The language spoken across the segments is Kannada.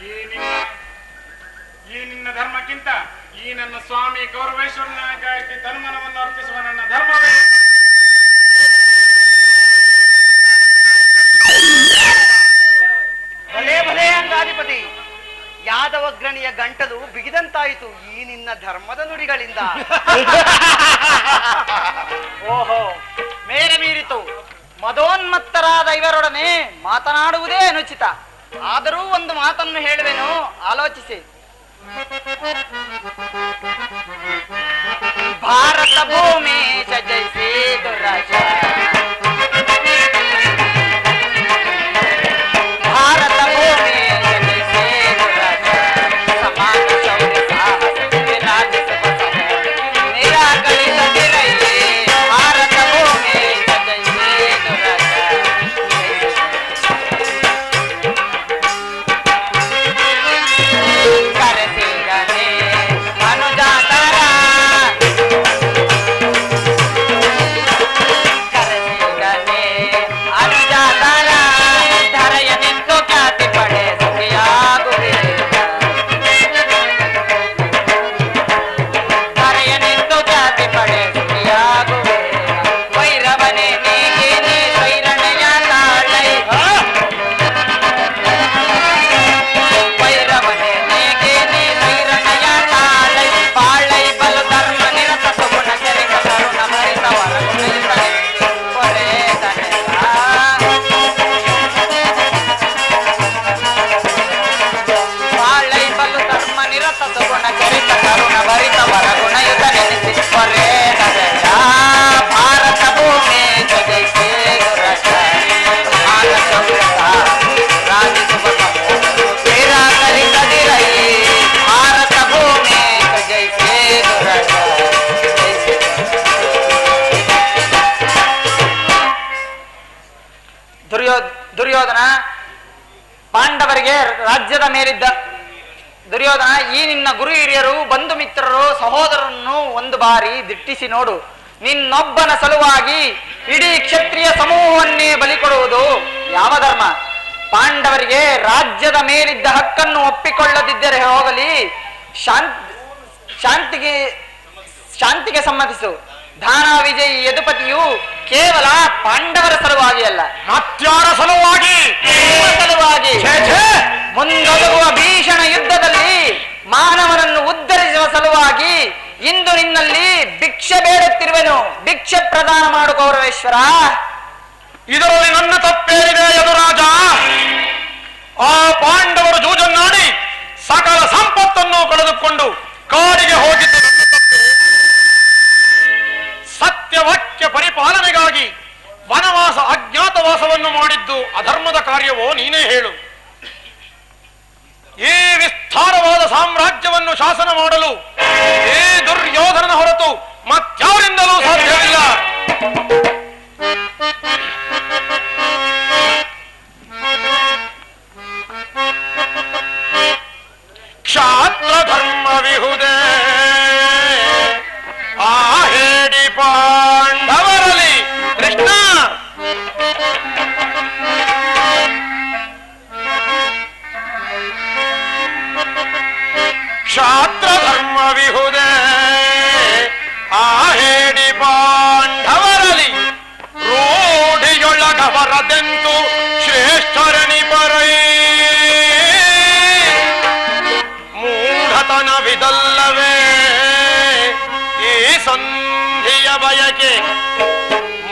ಈ ನಿನ್ನ ಧರ್ಮಕ್ಕಿಂತ ಈ ನನ್ನ ಸ್ವಾಮಿ ಗೌರವೇಶ್ವರನಾಗಿ ತನ್ಮನವನ್ನು ಅರ್ಪಿಸುವ ನನ್ನ ಧರ್ಮವೇ. ಭಲೇ ಭಲೇ ಅಂಗಾಧಿಪತಿ, ಯಾದವಗ್ರಣಿಯ ಗಂಟಲು ಬಿಗಿದಂತಾಯಿತು ಈ ನಿನ್ನ ಧರ್ಮದ ನುಡಿಗಳಿಂದ. ಓಹೋ, ಮೇರೆ ಮೀರಿತು. ಮದೋನ್ಮತ್ತರಾದ ಇವರೊಡನೆ ಮಾತನಾಡುವುದೇ ಅನುಚಿತ. ಆದರೂ ಒಂದು ಮಾತನ್ನು ಹೇಳುವೆನು, ಆಲೋಚಿಸಿ. ಭಾರತ ಭೂಮಿ ಜಯಿಸಿ ದುರಾಜ, ಭಾರತ ಭೂಮಿ ಜಯಿಸಿ ದುರಾಜ, ಸಮಾನ ಶೌರ್ಯ ಸಾಹಸ ವಿರಾಜಿಸುವ ನಿರಾಕರಿಸ ದಿರೈಯೇ. ಭಾರತ ಭೂಮಿ ಜಯಿಸಿ ದುರಾಜ, ಕರೆಸಿಗನೆ ಅನುಜಾತರ, ಕರೆಸಿಗನೆ ಅನುಜಾತರ, ಧರೆಯ ನಿಂತು ಖ್ಯಾತಿ ಪಡೆ ಸುಖಿಯಾಗುವೆ, ಧರೆಯ ನಿಂತು ಖ್ಯಾತಿ ಪಡೆ ಸುಖಿಯಾಗುವೆ. ವೈರವನೆ ನೀಗಿನಿ ವೈರಣೆಯ ತಾಳೈ, ವೈರವನೆ ನೀಗಿನಿ ವೈರಣೆಯ ತಾಳೈ, ಬಾಳೈ ಬಲು ಧರ್ಮ ನಿರತ ಸುಗುಣ ಕೆರೆಗ ಕರುಣ ಭರಿತ ವರಗುಣಯುತನೆ ಕೊರೆ ತನೆಗ. ಬಾಳೈ ಬಲು ಧರ್ಮ ನಿರತ ಸುಗುಣ ಕೆರೆಗ ಕರುಣ ಭರಿತ ವರಗುಣಯುತನೆನಿಸಿ ಕೊರೆ ತನೆಗ. ಭಾರತ ಭೂಮಿ ಜಯಿಸಿ ದುರಜ, ಸಮಾನ ಶೌರ್ಯ ರಾಜಿಸುವ ನಿರಾಕರಿಸದಿರೈ. ಭಾರತ ಭೂಮಿ ಜಯಿಸಿ ದುರಜ, ದುರ್ಯೋಧನ ಪಾಂಡವರಿಗೆ ರಾಜ್ಯದ ಮೇಲಿದ್ದ ದುರ್ಯೋಧನ, ಈ ನಿನ್ನ ಗುರು ಹಿರಿಯರು ಬಂಧು ಮಿತ್ರರು ಸಹೋದರರನ್ನು ಒಂದು ಬಾರಿ ದಿಟ್ಟಿಸಿ ನೋಡು. ನಿನ್ನೊಬ್ಬನ ಸಲುವಾಗಿ ಇಡೀ ಕ್ಷತ್ರಿಯ ಸಮೂಹವನ್ನೇ ಬಲಿ ಕೊಡುವುದು ಯಾವ ಧರ್ಮ? ಪಾಂಡವರಿಗೆ ರಾಜ್ಯದ ಮೇಲಿದ್ದ ಹಕ್ಕನ್ನು ಒಪ್ಪಿಕೊಳ್ಳದಿದ್ದರೆ ಹೋಗಲಿ, ಶಾಂತಿಗೆ ಸಮ್ಮತಿಸು. ದಾನ ವಿಜಯಿ ಯದುಪತಿಯು ಕೇವಲ ಪಾಂಡವರ ಸಲುವಾಗಿ ಅಲ್ಲ, ಮತ್ಯಾರ ಸಲುವಾಗಿ? ಸಲುವಾಗಿ ಮುಂದೊದಗುವ ಭೀಷಣ ಯುದ್ಧದಲ್ಲಿ ಮಾನವನನ್ನು ಉದ್ಧರಿಸುವ ಸಲುವಾಗಿ ಇಂದು ನಿನ್ನಲ್ಲಿ ಭಿಕ್ಷೆ ಬೇಡುತ್ತಿರುವೆನು. ಭಿಕ್ಷೆ ಪ್ರದಾನ ಮಾಡು ಗೌರವೇಶ್ವರ. ಇದರಲ್ಲಿ ನನ್ನ ತಪ್ಪೇನಿದೆ ಯದುರಾಜ? ಆ ಪಾಂಡವರು ಜೂಜನ್ನಾಡಿ ಸಕಲ ಸಂಪತ್ತನ್ನು ಕಳೆದುಕೊಂಡು ಕಾಡಿಗೆ ಹೋಗಿದ್ದು ನನ್ನ ತಪ್ಪೆ. ಸತ್ಯವಾಕ್ಯ ಪರಿಪಾಲನೆಗಾಗಿ ವನವಾಸ ಅಜ್ಞಾತವಾಸವನ್ನು ಮಾಡಿದ್ದು ಅಧರ್ಮದ ಕಾರ್ಯವೋ? ನೀನೇ ಹೇಳು. ಈ ವಿಸ್ತಾರವಾದ ಸಾಮ್ರಾಜ್ಯವನ್ನು ಶಾಸನ ಮಾಡಲು ಈ ದುರ್ಯೋಧನನ ಹೊರತು ಮತ್ಯಾರಿಂದಲೂ ಸಾಧ್ಯವಿಲ್ಲ. ಕ್ಷಾತ್ರ ಧರ್ಮ ವಿಹುದೇ ಆ ಹೇಡಿ ಪಾಂಡವರಲಿ ಕೃಷ್ಣ. ಕ್ಷಾತ್ರ ಧರ್ಮ ವಿಹುದೇ ಆ ಹೇಡಿ ಪಾಂಡವರಲಿ ರೂಢಿಯೊಳಗವರದೆಂದು ಶ್ರೇಷ್ಠರನಿ ಪರೈ. ಮೂಢತನವಿದಲ್ಲವೇ ಈ ಸಂಧಿಯ ಬಯಕೆ?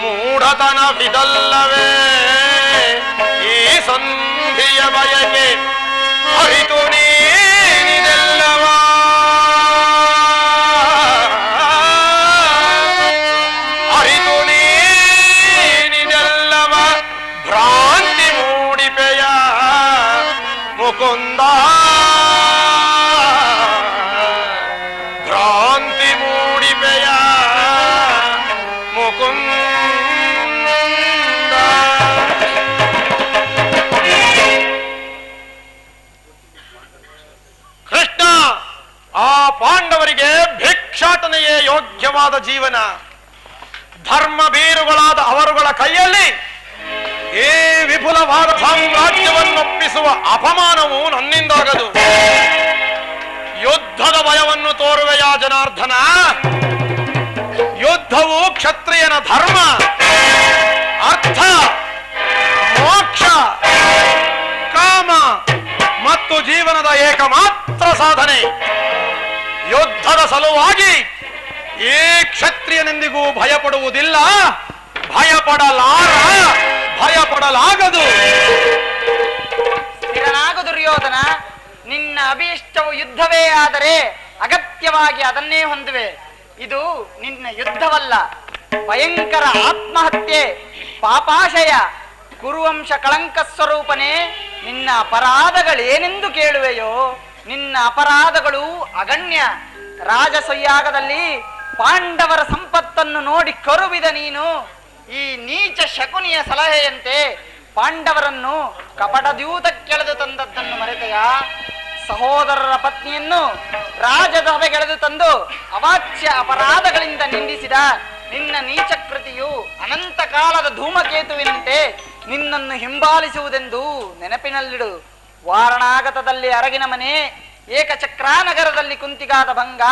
ಮೂಢತನವಿದಲ್ಲವೇ ಈ ಸಂಧಿಯ ಬಯಕೆ? ಅರಿತು ನೀನಿದೆಲ್ಲವ, ಅರಿತು ನೀನಿದೆಲ್ಲವ ಭ್ರಾಂತಿ ಮೂಡಿಪೆಯ ಮುಕುಂದ, ಭ್ರಾಂತಿ ಮೂಡಿಪೆಯ ಮುಕುಂದ. ಕೃಷ್ಣ, ಆ ಪಾಂಡವರಿಗೆ ಭಿಕ್ಷಾಟನೆಯೇ ಯೋಗ್ಯವಾದ ಜೀವನ. ಧರ್ಮ ಬೀರುಗಳಾದ ಅವರುಗಳ ಕೈಯಲ್ಲಿ ಈ ವಿಪುಲವಾದ ಸಾಮ್ರಾಜ್ಯವನ್ನೊಪ್ಪಿಸುವ ಅಪಮಾನವು ನನ್ನಿಂದಾಗದು. ಯುದ್ಧದ ಭಯವನ್ನು ತೋರುವೆಯಾ ಜನಾರ್ದನ? ಯುದ್ಧವು ಕ್ಷತ್ರಿಯನ ಧರ್ಮ, ಅರ್ಥ, ಮೋಕ್ಷ, ಕಾಮ ಮತ್ತು ಜೀವನದ ಏಕಮಾತ್ರ ಸಾಧನೆ. ಯುದ್ಧದ ಸಲುವಾಗಿ ಈ ಕ್ಷತ್ರಿಯನೆಂದಿಗೂ ಭಯಪಡುವುದಿಲ್ಲ, ಭಯಪಡಲಾಗದು. ಸ್ಥಿರನಾಗು ದುರ್ಯೋಧನ. ನಿನ್ನ ಅಭೀಷ್ಟವು ಯುದ್ಧವೇ ಆದರೆ ಅಗತ್ಯವಾಗಿ ಅದನ್ನೇ ಹೊಂದುವೆ. ಇದು ನಿನ್ನ ಯುದ್ಧವಲ್ಲ, ಭಯಂಕರ ಆತ್ಮಹತ್ಯೆ, ಪಾಪಾಶಯ. ಕುರುವಂಶ ಕಳಂಕ ಸ್ವರೂಪನೇ, ನಿನ್ನ ಅಪರಾಧಗಳೇನೆಂದು ಕೇಳುವೆಯೋ? ನಿನ್ನ ಅಪರಾಧಗಳು ಅಗಣ್ಯ. ರಾಜಸೊಯ್ಯಾಗದಲ್ಲಿ ಪಾಂಡವರ ಸಂಪತ್ತನ್ನು ನೋಡಿ ಕರುವಿದ ನೀನು ಈ ನೀಚ ಶಕುನಿಯ ಸಲಹೆಯಂತೆ ಪಾಂಡವರನ್ನು ಕಪಟದ್ಯೂತಕ್ಕೆಳೆದು ತಂದದ್ದನ್ನು ಮರೆತೆಯ? ಸಹೋದರರ ಪತ್ನಿಯನ್ನು ರಾಜಸಭೆಗೆಳೆದು ತಂದು ಅವಾಚ್ಯ ಅಪರಾಧಗಳಿಂದ ನಿಂದಿಸಿದ ನಿನ್ನ ನೀಚ ಕೃತಿಯು ಅನಂತ ಕಾಲದ ಧೂಮಕೇತುವಿನಂತೆ ನಿನ್ನನ್ನು ಹಿಂಬಾಲಿಸುವುದೆಂದು ನೆನಪಿನಲ್ಲಿಡು. ವಾರಣಾಗತದಲ್ಲಿ ಅರಗಿನ ಮನೆ, ಏಕಚಕ್ರಾನಗರದಲ್ಲಿ ಕುಂತಿಗಾದ ಭಂಗ,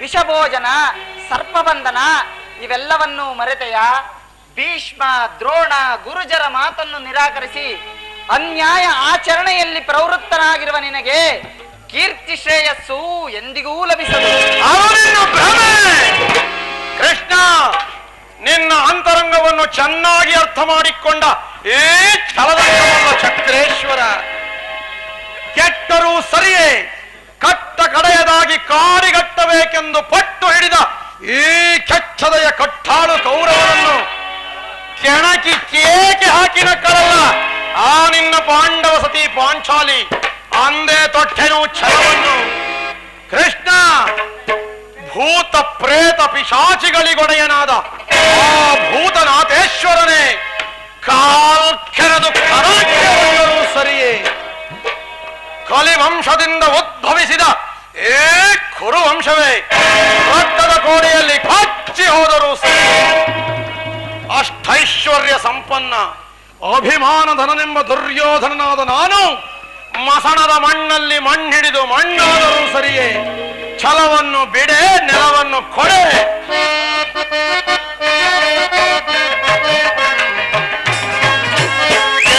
ವಿಷಭೋಜನ, ಸರ್ಪಬಂಧನ ಇವೆಲ್ಲವನ್ನೂ ಮರೆತೆಯ? ಭೀಷ್ಮ, ದ್ರೋಣ, ಗುರುಜರ ಮಾತನ್ನು ನಿರಾಕರಿಸಿ ಅನ್ಯಾಯ ಆಚರಣೆಯಲ್ಲಿ ಪ್ರವೃತ್ತನಾಗಿರುವ ನಿನಗೆ ಕೀರ್ತಿ ಶ್ರೇಯಸ್ಸು ಎಂದಿಗೂ ಲಭಿಸದು. ಕೃಷ್ಣ, ನಿನ್ನ ಅಂತರಂಗವನ್ನು ಚೆನ್ನಾಗಿ ಅರ್ಥ ಮಾಡಿಕೊಂಡ ಈ ಛಲದಂಗವಲ್ಲ ಚಕ್ರೇಶ್ವರ. ಕೆಟ್ಟರೂ ಸರಿಯೇ, ಕಟ್ಟ ಕಡೆಯದಾಗಿ ಕಾಡಿಗಟ್ಟಬೇಕೆಂದು ಪಟ್ಟು ಹಿಡಿದ ಈ ಕೆಚ್ಚದೆಯ ಕಟ್ಟಾಳು ಕೌರವರನ್ನು ಕೆಣಕಿ ಕೇಕೆ ಹಾಕಿನ ಕಳಲ್ಲ ಆ ನಿನ್ನ ಪಾಂಡವ ಸತಿ ಪಾಂಚಾಲಿ ಅಂದೇ ತೊಟ್ಟೆನು ಛಲವನ್ನು. ಕೃಷ್ಣ, ಭೂತ ಪ್ರೇತ ಪಿಶಾಚಿಗಳಿಗೊಡೆಯನಾದ ಆ ಭೂತನಾಥೇಶ್ವರನೇ ಕಾಲ್ಕೆರೆದು ಕರಾಖ್ಯವಂದರೂ ಸರಿಯೇ, ಕಲಿವಂಶದಿಂದ ಉದ್ಭವಿಸಿದ ಏ ಕುರುವಂಶವೇ ರಕ್ತದ ಕೋಣೆಯಲ್ಲಿ ಕಚ್ಚಿ ಹೋದರೂ ಸರಿ, ಅಷ್ಟೈಶ್ವರ್ಯ ಸಂಪನ್ನ ಅಭಿಮಾನಧನನೆಂಬ ದುರ್ಯೋಧನನಾದ ನಾನು ಮಸಣದ ಮಣ್ಣಲ್ಲಿ ಮಣ್ಣಿಡಿದು ಮಣ್ಣಾದರೂ ಸರಿಯೇ, ಛಲವನ್ನು ಬಿಡೆ, ನೆಲವನ್ನು ಕೊಡೆ.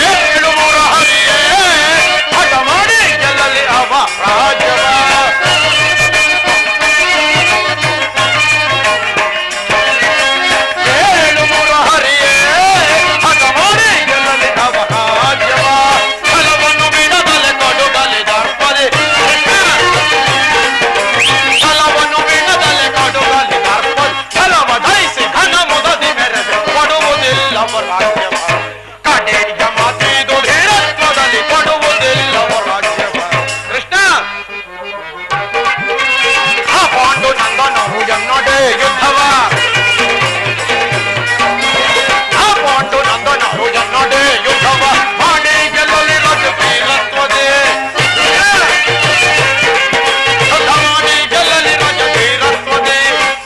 ಏಳು ಮುರಹರಿಯೇ ಹಠ ಮಾಡಿ ಗೆಲ್ಲಲಿ ಅವ ರಾಜ್ಯವ. ಏಳು ಮುರಹರಿಯೇ ಹಠ ಮಾಡಿ ಗೆಲ್ಲಲಿ ಅವ ರಾಜ್ಯವ. ಛಲವನ್ನು ಬಿಡದಲೆ ಕೊಡುಗಲಿ ದರ್ಪದೆ, ಛಲವನ್ನು ಬಿಡದಲೆ ಕೊಡುಗಲಿ ದರ್ಪದೆ. ಛಲವ ಧರಿಸಿ ಘನ ಮುದದಿ ಮೆರೆದು ಕೊಡುವುದಿಲ್ಲವ ರಾಜ್ಯವ. ಕಡೆಯ ಮಾತಿದು ಧೀರತ್ವದಲ್ಲಿ ಕೊಡುವುದಿಲ್ಲವ ರಾಜ್ಯವ. ಕೃಷ್ಣ, ಆ ಪಾಂಡು ನಂದನವು ಎನ್ನೊಡೆ ಯುದ್ಧವ. ಆ ಪಾಂಡು ನಂದನವು ಎನ್ನೊಡೆ ಯುದ್ಧವ ಮಾಡಿ ಗೆಲ್ಲಲಿ ರಾಜವೀರತ್ವದೇ. ಯುದ್ಧ ಮಾಡಿ ಗೆಲ್ಲಲಿ ರಾಜವೀರತ್ವದೇ,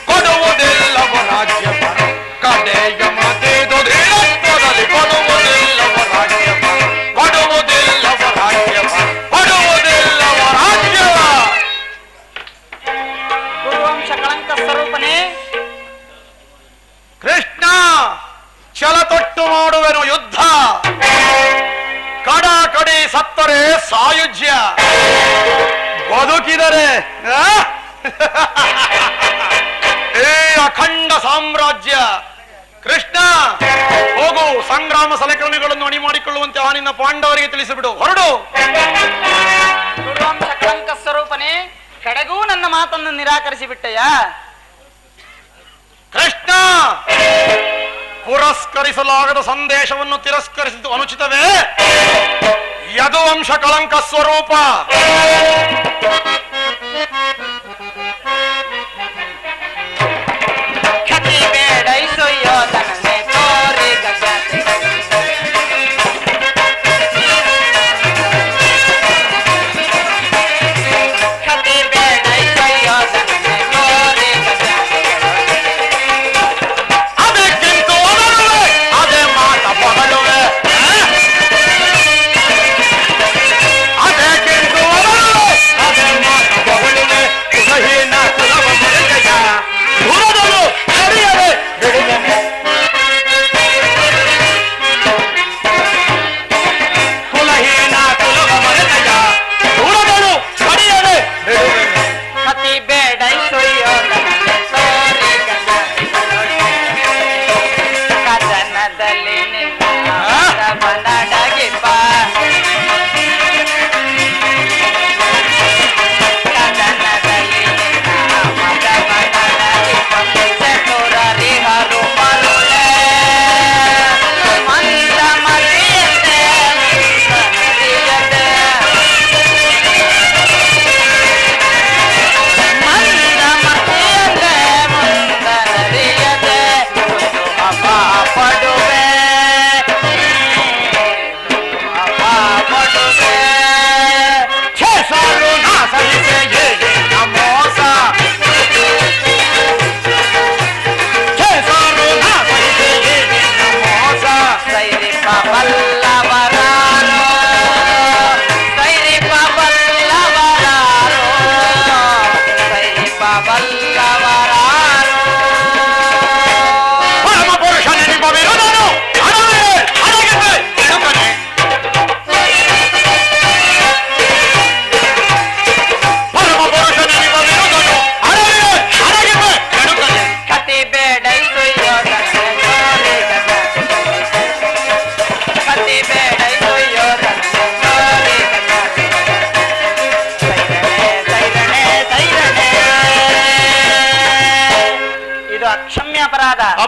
ಕೊಡುವುದಿಲ್ಲವ ರಾಜ್ಯವ. ಕಡೆಯ ಮಾತಿದು ಧೀರತ್ವದಲ್ಲಿ ಕೊಡುವುದಿಲ್ಲವ ರಾಜ್ಯವ. ಕೊಡುವುದಿಲ್ಲವ ರಾಜ್ಯವ, ಕೊಡುವುದಿಲ್ಲವ ರಾಜ್ಯವ. ಕುರುವಂಶ ಕಳಂಕ ಸ್ವರೂಪನೇ, ಕೃಷ್ಣ, ಛಲ ತೊಟ್ಟು ಮಾಡುವೆನು ಯುದ್ಧ. ಕಡಿ ಸತ್ತರೆ ಸಾಯುಜ್ಯ, ಬದುಕಿದರೆ ಏ ಅಖಂಡ ಸಾಮ್ರಾಜ್ಯ. ಕೃಷ್ಣ, ಹೋಗು, ಸಂಗ್ರಾಮ ಸಲಕರಣೆಗಳನ್ನು ಅಣಿ ಮಾಡಿಕೊಳ್ಳುವಂತೆ ಆ ನಿನ್ನ ಪಾಂಡವರಿಗೆ ತಿಳಿಸಿಬಿಡು. ಹೊರಡು. ಕುರುವಂಶ ಕಳಂಕ ಸ್ವರೂಪನೇ, ಕಡೆಗೂ ನನ್ನ ಮಾತನ್ನು ನಿರಾಕರಿಸಿ ಬಿಟ್ಟೆಯ? ಕೃಷ್ಣ, ಪುರಸ್ಕರಿಸಲಾಗದ ಸಂದೇಶವನ್ನು ತಿರಸ್ಕರಿಸಿದ್ದು ಅನುಚಿತವೇ? ಯದುವಂಶ ಕಳಂಕ ಸ್ವರೂಪ. ಖ್ಯಾತಿ ಬೇಡೈಸೊಯ್ಯೋ ತನನೆ ತೋರಿ ಗಗತೆ. ಖ್ಯಾತಿ ಬೇಡೈಸೊಯ್ಯೋ ತನನೆ ತೋರಿ ಗಗತೆ. ಅದಕ್ಕಿಂತ ಅದೇ ಮಾತ ಪಗಲುವೆ.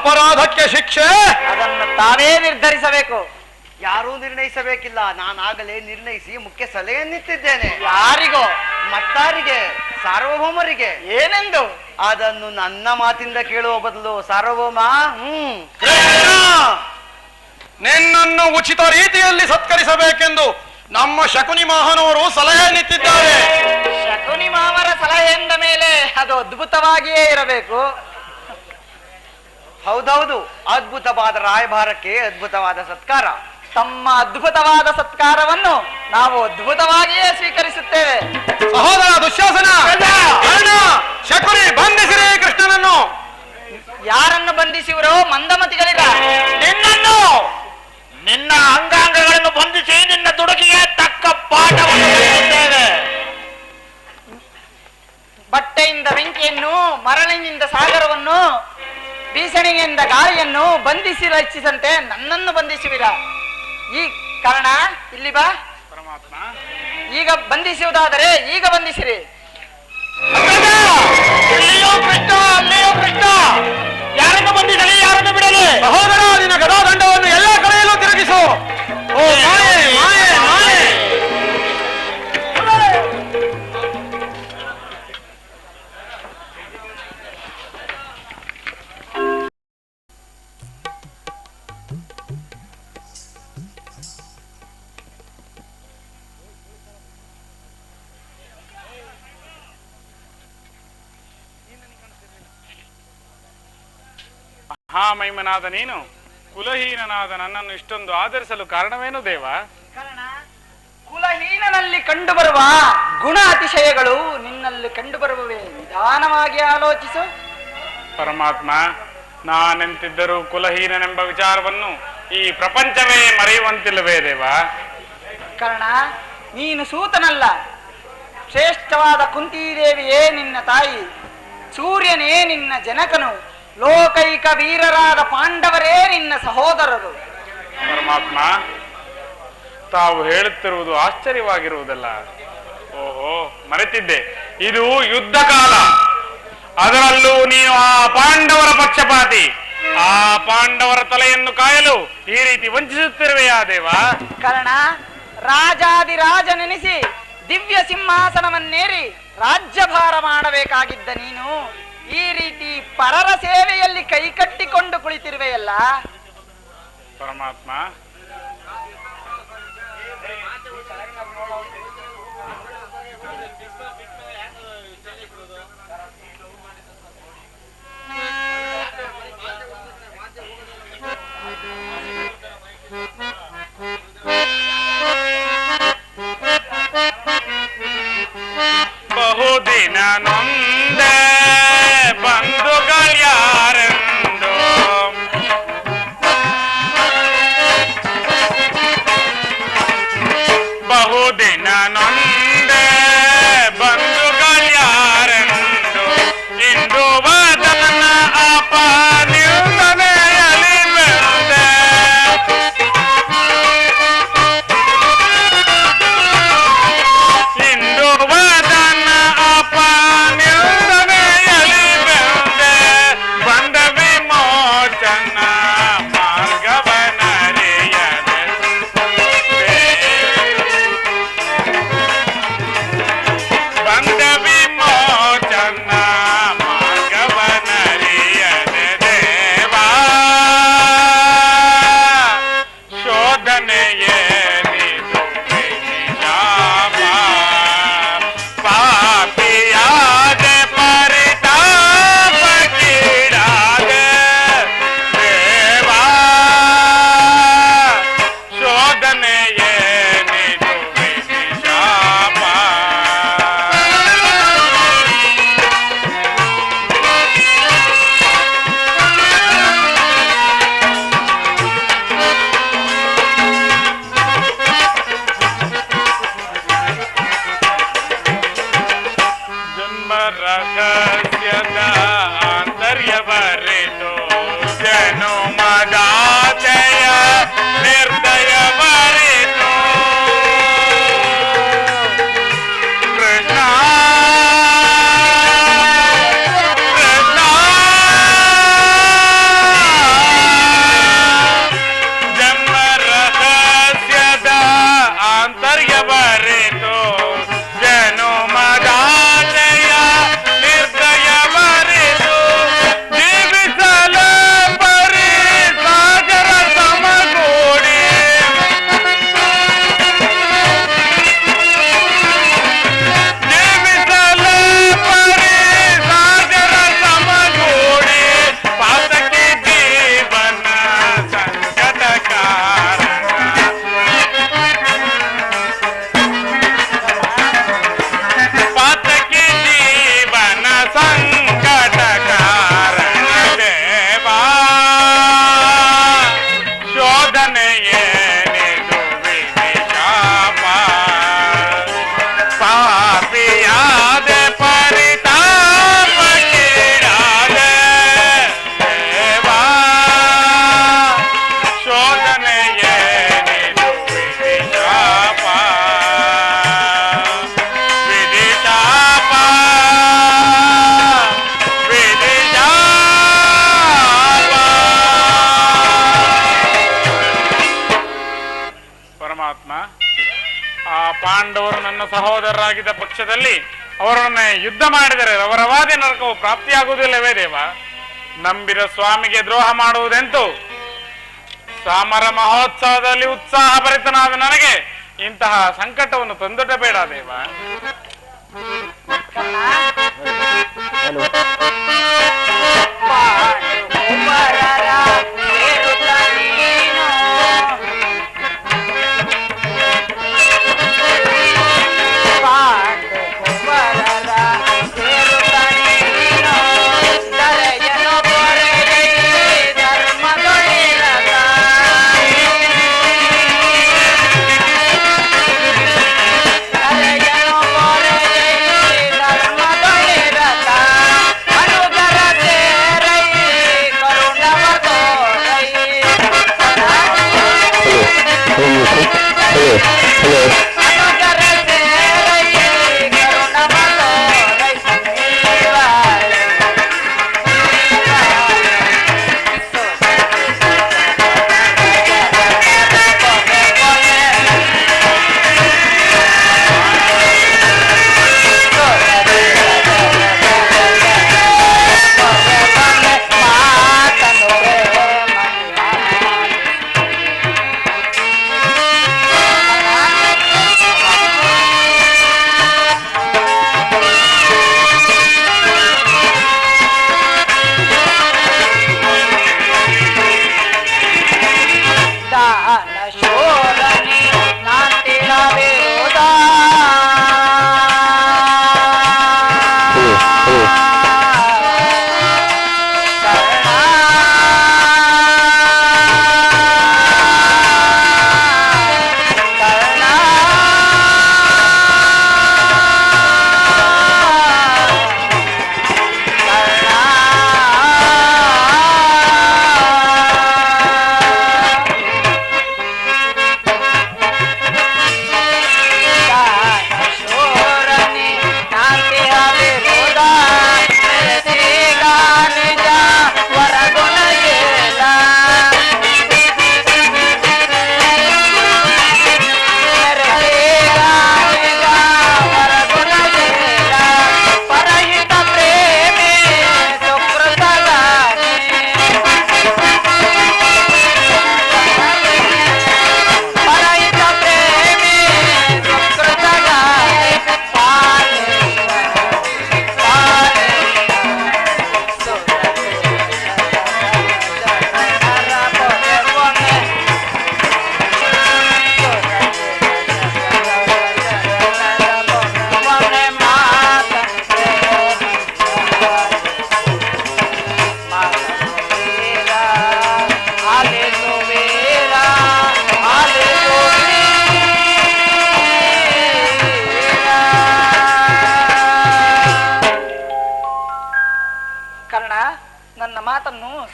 ಅಪರಾಧಕ್ಕೆ ಶಿಕ್ಷೆ ಅದನ್ನು ತಾವೇ ನಿರ್ಧರಿಸಬೇಕು. ಯಾರೂ ನಿರ್ಣಯಿಸಬೇಕಿಲ್ಲ, ನಾನಾಗಲೇ ನಿರ್ಣಯಿಸಿ ಮುಖ್ಯ ಸಲಹೆಯನ್ನಿಟ್ಟಿದ್ದೇನೆ. ಯಾರಿಗೋ? ಮತ್ತಾರಿಗೆ? ಸಾರ್ವಭೌಮರಿಗೆ. ಏನೆಂದು? ಅದನ್ನು ನನ್ನ ಮಾತಿಂದ ಕೇಳುವ ಬದಲು ಸಾರ್ವಭೌಮ ಕೃಷ್ಣ, ನಿನ್ನನ್ನು ಉಚಿತ ರೀತಿಯಲ್ಲಿ ಸತ್ಕರಿಸಬೇಕೆಂದು ನಮ್ಮ ಶಕುನಿ ಮಹಾನವರು ಸಲಹೆ ನಿಂತಿದ್ದಾರೆ. ಶಕುನಿ ಮಾವರ ಸಲಹೆಯಿಂದ ಮೇಲೆ ಅದು ಅದ್ಭುತವಾಗಿಯೇ ಇರಬೇಕು. ಹೌದೌದು, ಅದ್ಭುತವಾದ ರಾಯಭಾರಕ್ಕೆ ಅದ್ಭುತವಾದ ಸತ್ಕಾರ. ತಮ್ಮ ಅದ್ಭುತವಾದ ಸತ್ಕಾರವನ್ನು ನಾವು ಅದ್ಭುತವಾಗಿಯೇ ಸ್ವೀಕರಿಸುತ್ತೇವೆ. ಸಹೋದರ ದುಶ್ಯಾಸನ, ಕರ್ಣ, ಶಕುನಿ ಬಂಧಿಸಿರಿ ಕೃಷ್ಣನನ್ನು. ಯಾರನ್ನು ಬಂಧಿಸುವರೋ? ಮಂದಮತಿಗಳಿರ. ನಿನ್ನನ್ನು, ನಿನ್ನ ಅಂಗಾಂಗಗಳನ್ನು ಬಂಧಿಸಿ ನಿನ್ನ ದುಡುಕಿಗೆ ತಕ್ಕ ಪಾಠವನ್ನು ಕಲಿಸುತ್ತೇವೆ. ಬಟ್ಟೆಯಿಂದ ಬೆಂಕಿಯನ್ನು, ಮರಳಿನಿಂದ ಸಾಗರವನ್ನು, ಬೀಸಣಿಗೆಯಿಂದ ಗಾಳಿಯನ್ನು ಬಂಧಿಸಿ ರಚಿಸಂತೆ ನನ್ನನ್ನು ಬಂಧಿಸುವಿರ? ಈ ಕಾರಣ ಇಲ್ಲಿ ಬಾ. ಪರಮಾತ್ಮ, ಈಗ ಬಂಧಿಸುವುದಾದರೆ ಈಗ ಬಂಧಿಸಿರಿ. ಇಲ್ಲಿಯೂ ಕೃಷ್ಣ, ಅಲ್ಲಿಯೂ ಕೃಷ್ಣ. ಯಾರನ್ನು ಬಂಧಿಸಲಿ, ಯಾರನ್ನು ಬಿಡಲಿ? ಸಹೋದರ, ನಿನ್ನ ಗದಾದಂಡವನ್ನು ಎಲ್ಲ ಕಡೆಯಲ್ಲೂ ತಿರುಗಿಸು. ಓ ಮಾಯೆ, ಮಾಯೆ, ಮಾಯೆ. ಮಹಾಮಹಿಮನಾದ ನೀನು ಕುಲಹೀನನಾದ ನನ್ನನ್ನು ಇಷ್ಟೊಂದು ಆಧರಿಸಲು ಕಾರಣವೇನು ದೇವ? ಕಾರಣ ಕುಲಹೀನನಲ್ಲಿ ಕಂಡುಬರುವ ಗುಣ ಅತಿಶಯಗಳು ನಿನ್ನಲ್ಲಿ ಕಂಡುಬರುವವೇ. ನಿಧಾನವಾಗಿ ಆಲೋಚಿಸು. ಪರಮಾತ್ಮ, ನಾನೆಂತಿದ್ದರೂ ಕುಲಹೀನನೆಂಬ ವಿಚಾರವನ್ನು ಈ ಪ್ರಪಂಚವೇ ಮರೆಯುವಂತಿಲ್ಲವೇ ದೇವ? ಕಾರಣ ನೀನು ಸೂತನಲ್ಲ. ಶ್ರೇಷ್ಠವಾದ ಕುಂತಿದೇವಿಯೇ ನಿನ್ನ ತಾಯಿ, ಸೂರ್ಯನೇ ನಿನ್ನ ಜನಕನು, ಲೋಕೈಕ ವೀರರಾದ ಪಾಂಡವರೇ ನಿನ್ನ ಸಹೋದರರು. ಪರಮಾತ್ಮ, ತಾವು ಹೇಳುತ್ತಿರುವುದು ಆಶ್ಚರ್ಯವಾಗಿರುವುದಲ್ಲ. ಓಹೋ, ಮರೆತಿದ್ದೆ, ಇದು ಯುದ್ಧ ಕಾಲ. ಅದರಲ್ಲೂ ನೀನು ಆ ಪಾಂಡವರ ಪಕ್ಷಪಾತಿ. ಆ ಪಾಂಡವರ ತಲೆಯನ್ನು ಕಾಯಲು ಈ ರೀತಿ ವಂಚಿಸುತ್ತಿರುವೆಯಾ ದೇವ? ಕಾರಣ ರಾಜಾದಿರಾಜನೆನಿಸಿ ದಿವ್ಯ ಸಿಂಹಾಸನವನ್ನೇರಿ ರಾಜ್ಯಭಾರ ಮಾಡಬೇಕಾಗಿದ್ದ ನೀನು ಈ ರೀತಿ ಪರರ ಸೇವೆಯಲ್ಲಿ ಕೈಕಟ್ಟಿಕೊಂಡು ಕುಳಿತಿರುವೆಯಲ್ಲ. ಪರಮಾತ್ಮ, ಬಹುದಿನ ನೊಂದೆ ಬಂಧುಗಳು ಯಾರೆಂದು ಪರಮಾತ್ಮ, ಆ ಪಾಂಡವರು ನನ್ನ ಸಹೋದರರಾಗಿದ್ದ ಪಕ್ಷದಲ್ಲಿ ಅವರನ್ನ ಯುದ್ಧ ಮಾಡಿದರೆ ಅವರ ವಾದಿ ನರಕವು ಪ್ರಾಪ್ತಿಯಾಗುವುದಿಲ್ಲವೇ ದೇವ? ನಂಬಿದ ಸ್ವಾಮಿಗೆ ದ್ರೋಹ ಮಾಡುವುದೆಂತೂ? ಸಾಮರ ಮಹೋತ್ಸವದಲ್ಲಿ ಉತ್ಸಾಹ ಭರಿತನಾದ ನನಗೆ ಇಂತಹ ಸಂಕಟವನ್ನು ತಂದೊಡ್ಡಬೇಡ ದೇವ.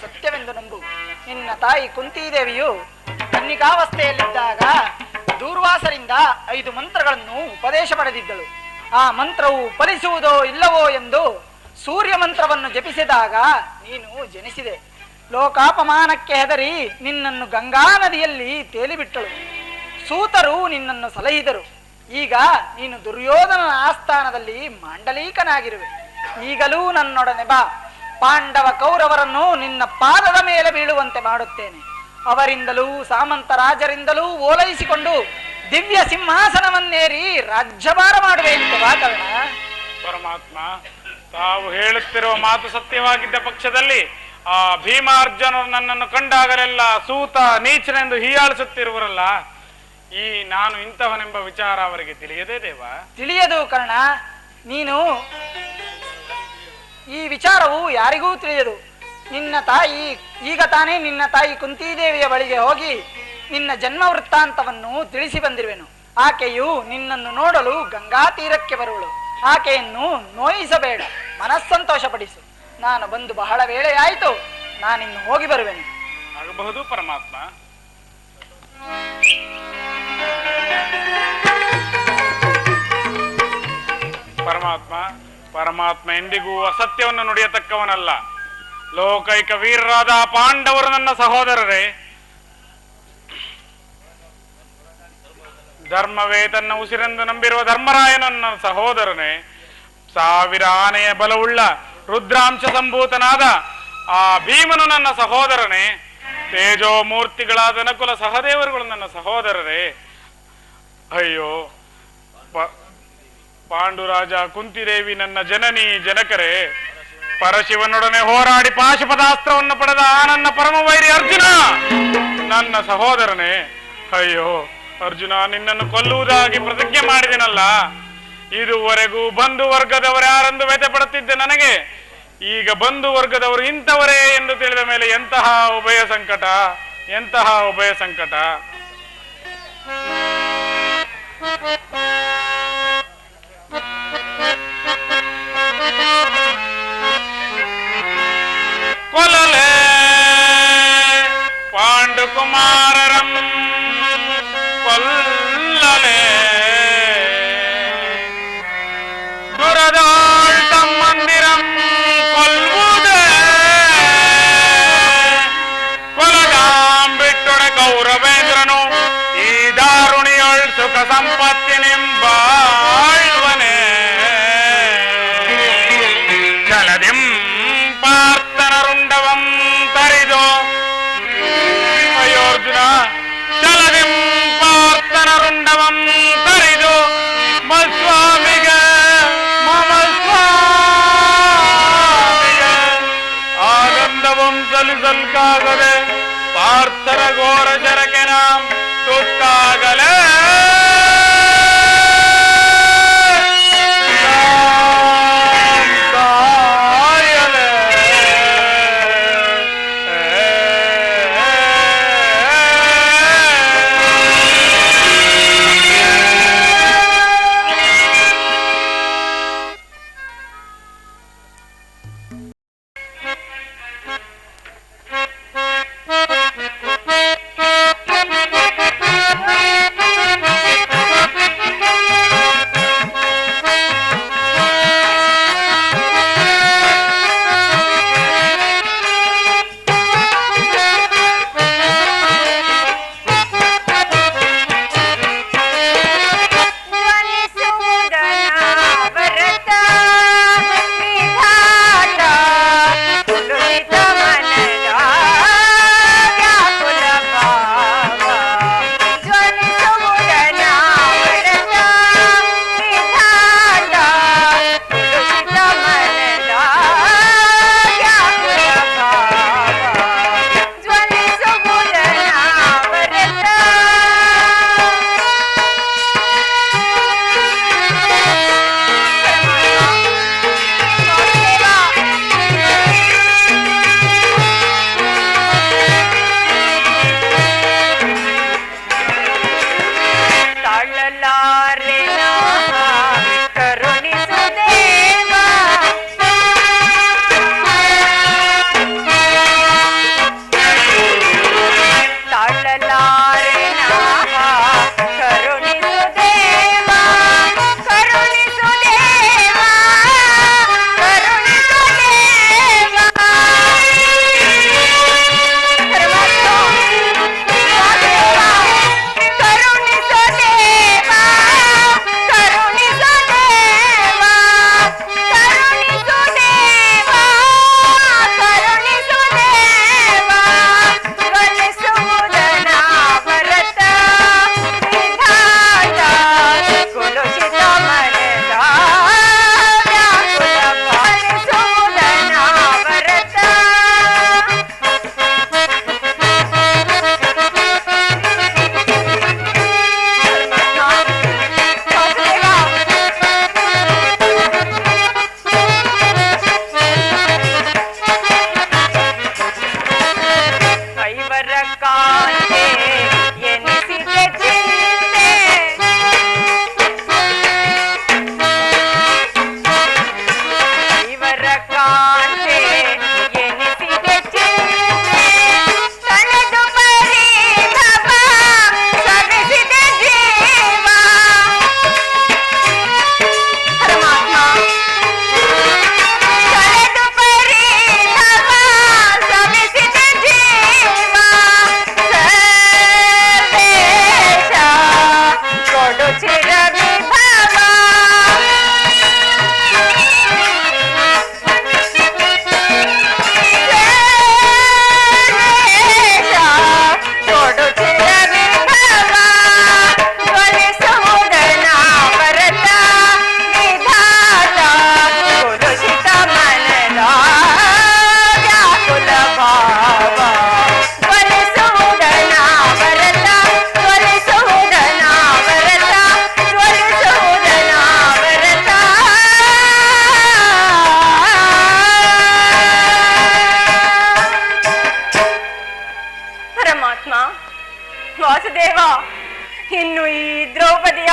ಸತ್ಯವೆಂದು ನಂಬು. ನಿನ್ನ ತಾಯಿ ಕುಂತಿದೇವಿಯು ಕನ್ನಿಕಾವಸ್ಥೆಯಲ್ಲಿದ್ದಾಗ ದೂರ್ವಾಸರಿಂದ 5 ಮಂತ್ರಗಳನ್ನು ಉಪದೇಶ ಪಡೆದಿದ್ದಳು. ಆ ಮಂತ್ರವು ಫಲಿಸುವುದೋ ಇಲ್ಲವೋ ಎಂದು ಸೂರ್ಯ ಮಂತ್ರವನ್ನು ಜಪಿಸಿದಾಗ ನೀನು ಜನಿಸಿದೆ. ಲೋಕಾಪಮಾನಕ್ಕೆ ಹೆದರಿ ನಿನ್ನನ್ನು ಗಂಗಾ ನದಿಯಲ್ಲಿ ತೇಲಿಬಿಟ್ಟಳು. ಸೂತರು ನಿನ್ನನ್ನು ಸಲಹಿದರು. ಈಗ ನೀನು ದುರ್ಯೋಧನನ ಆಸ್ಥಾನದಲ್ಲಿ ಮಾಂಡಲೀಕನಾಗಿರುವೆ. ಈಗಲೂ ನನ್ನೊಡನೆ ಬಾ. ಪಾಂಡವ ಕೌರವರನ್ನು ನಿನ್ನ ಪಾದದ ಮೇಲೆ ಬೀಳುವಂತೆ ಮಾಡುತ್ತೇನೆ. ಅವರಿಂದಲೂ ಸಾಮಂತ ರಾಜರಿಂದಲೂ ಓಲೈಸಿಕೊಂಡು ದಿವ್ಯ ಸಿಂಹಾಸನವನ್ನೇರಿ ರಾಜ್ಯಭಾರ ಮಾಡುವೆ ಅಂತ ವಾಕರಣ. ಪರಮಾತ್ಮ, ತಾವು ಹೇಳುತ್ತಿರುವ ಮಾತು ಸತ್ಯವಾಗಿದ್ದ ಪಕ್ಷದಲ್ಲಿ ಆ ಭೀಮಾರ್ಜುನರು ನನ್ನನ್ನು ಕಂಡಾಗಲೆಲ್ಲ ಸೂತ ನೀಚನೆಂದು ಹೀಯಾಳಿಸುತ್ತಿರುವರಲ್ಲ, ಈ ನಾನು ಇಂತಹವನೆಂಬ ವಿಚಾರ ಅವರಿಗೆ ತಿಳಿಯದೇ ದೇವ? ತಿಳಿಯದು ಕರ್ಣ. ನೀನು ಈ ವಿಚಾರವು ಯಾರಿಗೂ ತಿಳಿಯದು. ನಿನ್ನ ತಾಯಿ ಈಗ ತಾನೇ ನಿನ್ನ ತಾಯಿ ಕುಂತಿದೇವಿಯ ಬಳಿಗೆ ಹೋಗಿ ನಿನ್ನ ಜನ್ಮ ವೃತ್ತಾಂತವನ್ನು ತಿಳಿಸಿ ಬಂದಿರುವೆನು. ಆಕೆಯು ನಿನ್ನನ್ನು ನೋಡಲು ಗಂಗಾ ತೀರಕ್ಕೆ ಬರುವಳು. ಆಕೆಯನ್ನು ನೋಯಿಸಬೇಡ, ಮನಸ್ಸಂತೋಷಪಡಿಸು. ನಾನು ಬಂದು ಬಹಳ ವೇಳೆಯಾಯಿತು, ನಾನಿನ್ನು ಹೋಗಿ ಬರುವೆನು. ಆಗಬಹುದು ಪರಮಾತ್ಮ. ಪರಮಾತ್ಮ ಪರಮಾತ್ಮ ಎಂದಿಗೂ ಅಸತ್ಯವನ್ನು ನುಡಿಯತಕ್ಕವನಲ್ಲ. ಲೋಕೈಕ ವೀರರಾದ ಪಾಂಡವರು ನನ್ನ ಸಹೋದರರೇ. ಧರ್ಮವೇ ತನ್ನ ಉಸಿರೆಂದು ನಂಬಿರುವ ಧರ್ಮರಾಯನನ್ನ ಸಹೋದರನೇ, 1000 ಆನೆಯ ಬಲವುಳ್ಳ ರುದ್ರಾಂಶ ಸಂಭೂತನಾದ ಆ ಭೀಮನು ನನ್ನ ಸಹೋದರನೇ, ತೇಜೋ ಮೂರ್ತಿಗಳಾದ ನಕುಲ ಸಹದೇವರುಗಳು ನನ್ನ ಸಹೋದರರೇ. ಅಯ್ಯೋ ಪಾಂಡುರಾಜ, ಕುಂತಿದೇವಿ ನನ್ನ ಜನನಿ ಜನಕರೇ, ಪರಶಿವನೊಡನೆ ಹೋರಾಡಿ ಪಾಶುಪದಾಸ್ತ್ರವನ್ನು ಪಡೆದ ಆ ನನ್ನ ಪರಮವೈರಿ ಅರ್ಜುನ ನನ್ನ ಸಹೋದರನೇ. ಅಯ್ಯೋ ಅರ್ಜುನ, ನಿನ್ನನ್ನು ಕೊಲ್ಲುವುದಾಗಿ ಪ್ರತಿಜ್ಞೆ ಮಾಡಿದೆನಲ್ಲ, ಇದುವರೆಗೂ ಬಂಧು ವರ್ಗದವರು ಯಾರೆಂದು ವ್ಯಥೆ ಪಡುತ್ತಿದ್ದೆ ನನಗೆ, ಈಗ ಬಂಧು ವರ್ಗದವರು ಇಂಥವರೇ ಎಂದು ತಿಳಿದ ಮೇಲೆ ಎಂತಹ ಉಭಯ ಸಂಕಟ, ಎಂತಹ ಉಭಯ ಸಂಕಟ. ಕೊಲ್ಲಲೆ ಪಾಂಡುಕುಮಾರರಂ ಕೊಲ್ಲಲೆ ದುರದಾಳ್ ತಮ್ಮಂದಿರಂ ಕೊಲ್ಲುವುದೇ ಕೊಲಗಾಂ ಬಿಟ್ಟೊಡೆ ಕೌರವೇಂದ್ರನು ಈ ದಾರುಣಿಯೊಳ್ ಸುಖ ಸಂಪತ್ತಿನೆಂಬಾಳ್ವನೆ ಚಲದಿಂ ಪಾರ್ಥನರುಂಡವಂ ತರಿದು. ಅಯೋರ್ಜುನ, ಚಲದಿಂ ಪಾರ್ಥನರುಂಡವಂ ತರಿದು ಮಸ್ವಾಮಿಗೆ ಮಮ ಸ್ವಾಮಿಗೆ ಆನಂದವಂ ಸಲ್ಲಿಸಲ್ಕಾಗದೆ ಪಾರ್ಥರ ಘೋರ ಶರಕೆ ನಾಂ ತುತ್ತಾಗಲೇ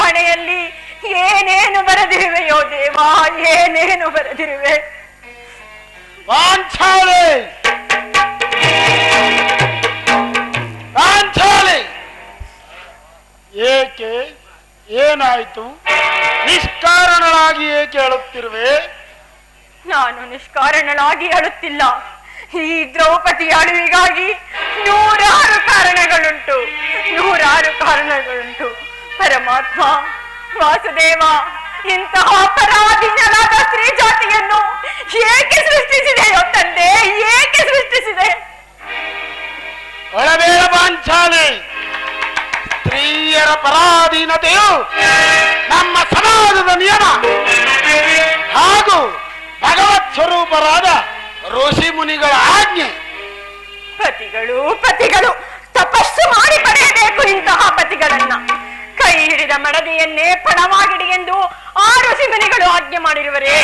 ಹಣೆಯಲ್ಲಿ ಏನೇನು ಬರೆದಿರುವೆಯೋ ದೇವಾ, ಏನೇನು ಬರೆದಿರುವೆ. ಪಾಂಚಾಲಿ ಪಾಂಚಾಲಿ, ಏಕೆ ಏನಾಯ್ತು? ನಿಷ್ಕಾರಣಳಾಗಿ ಏಕೆ ಅಳುತ್ತಿರುವೆ? ನಾನು ನಿಷ್ಕಾರಣಳಾಗಿ ಅಳುತ್ತಿಲ್ಲ. ಈ ದ್ರೌಪದಿ ಅಳುವಿಗಾಗಿ ನೂರಾರು ಕಾರಣಗಳುಂಟು. ಪರಮಾತ್ಮ, ವಾಸುದೇವ, ಇಂತಹ ಪರಾಧೀನರಾದ ಸ್ತ್ರೀ ಜಾತಿಯನ್ನು ಏಕೆ ಸೃಷ್ಟಿಸಿದೆಯೋ ತಂದೆ, ಏಕೆ ಸೃಷ್ಟಿಸಿದೆ? ಒಳಬೇಡ ಪಾಂಚಾಲಿ, ಸ್ತ್ರೀಯರ ಪರಾಧೀನತೆಯು ನಮ್ಮ ಸಮಾಜದ ನಿಯಮ ಹಾಗೂ ಭಗವತ್ ಸ್ವರೂಪರಾದ ಋಷಿ ಮುನಿಗಳ ಆಜ್ಞೆ. ಪತಿಗಳು ತಪಸ್ಸು ಮಾಡಿ ಪಡೆಯಬೇಕು ಇಂತಹ ಪತಿಗಳನ್ನ. ಕೈ ಹಿಡಿದ ಮಡದಿಯನ್ನೇ ಪಣವಾಗಿಡಿ ಎಂದು ಆ ಋಷಿ ಮುನಿಗಳು ಆಜ್ಞೆ ಮಾಡಿರುವರೇ.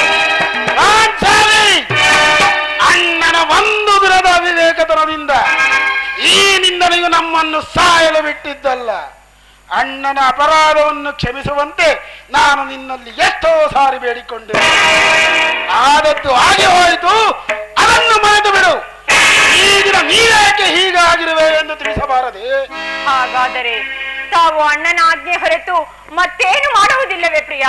ಅಣ್ಣನ ಒಂದು ದಿನದ ಅವಿವೇಕತನದಿಂದ ಈ ನಿಂದನೆಯು ನಮ್ಮನ್ನು ಸಾಯಲು ಬಿಟ್ಟಿದ್ದಲ್ಲ. ಅಣ್ಣನ ಅಪರಾಧವನ್ನು ಕ್ಷಮಿಸುವಂತೆ ನಾನು ನಿನ್ನಲ್ಲಿ ಎಷ್ಟೋ ಸಾರಿ ಬೇಡಿಕೊಂಡೆ. ಆದದ್ದು ಹಾಗೆ ಹೋಯಿತು, ಅದನ್ನು ಮರೆತು ಬಿಡು. ಈ ದಿನ ನೀವೇಕೆ ಹೀಗಾಗಿರುವೆ ಎಂದು ತಿಳಿಸಬಾರದೆ? ಹಾಗಾದರೆ ತಾವು ಅಣ್ಣನ ಆಜ್ಞೆ ಹೊರತು ಮತ್ತೇನು ಮಾಡುವುದಿಲ್ಲವೇ ಪ್ರಿಯ?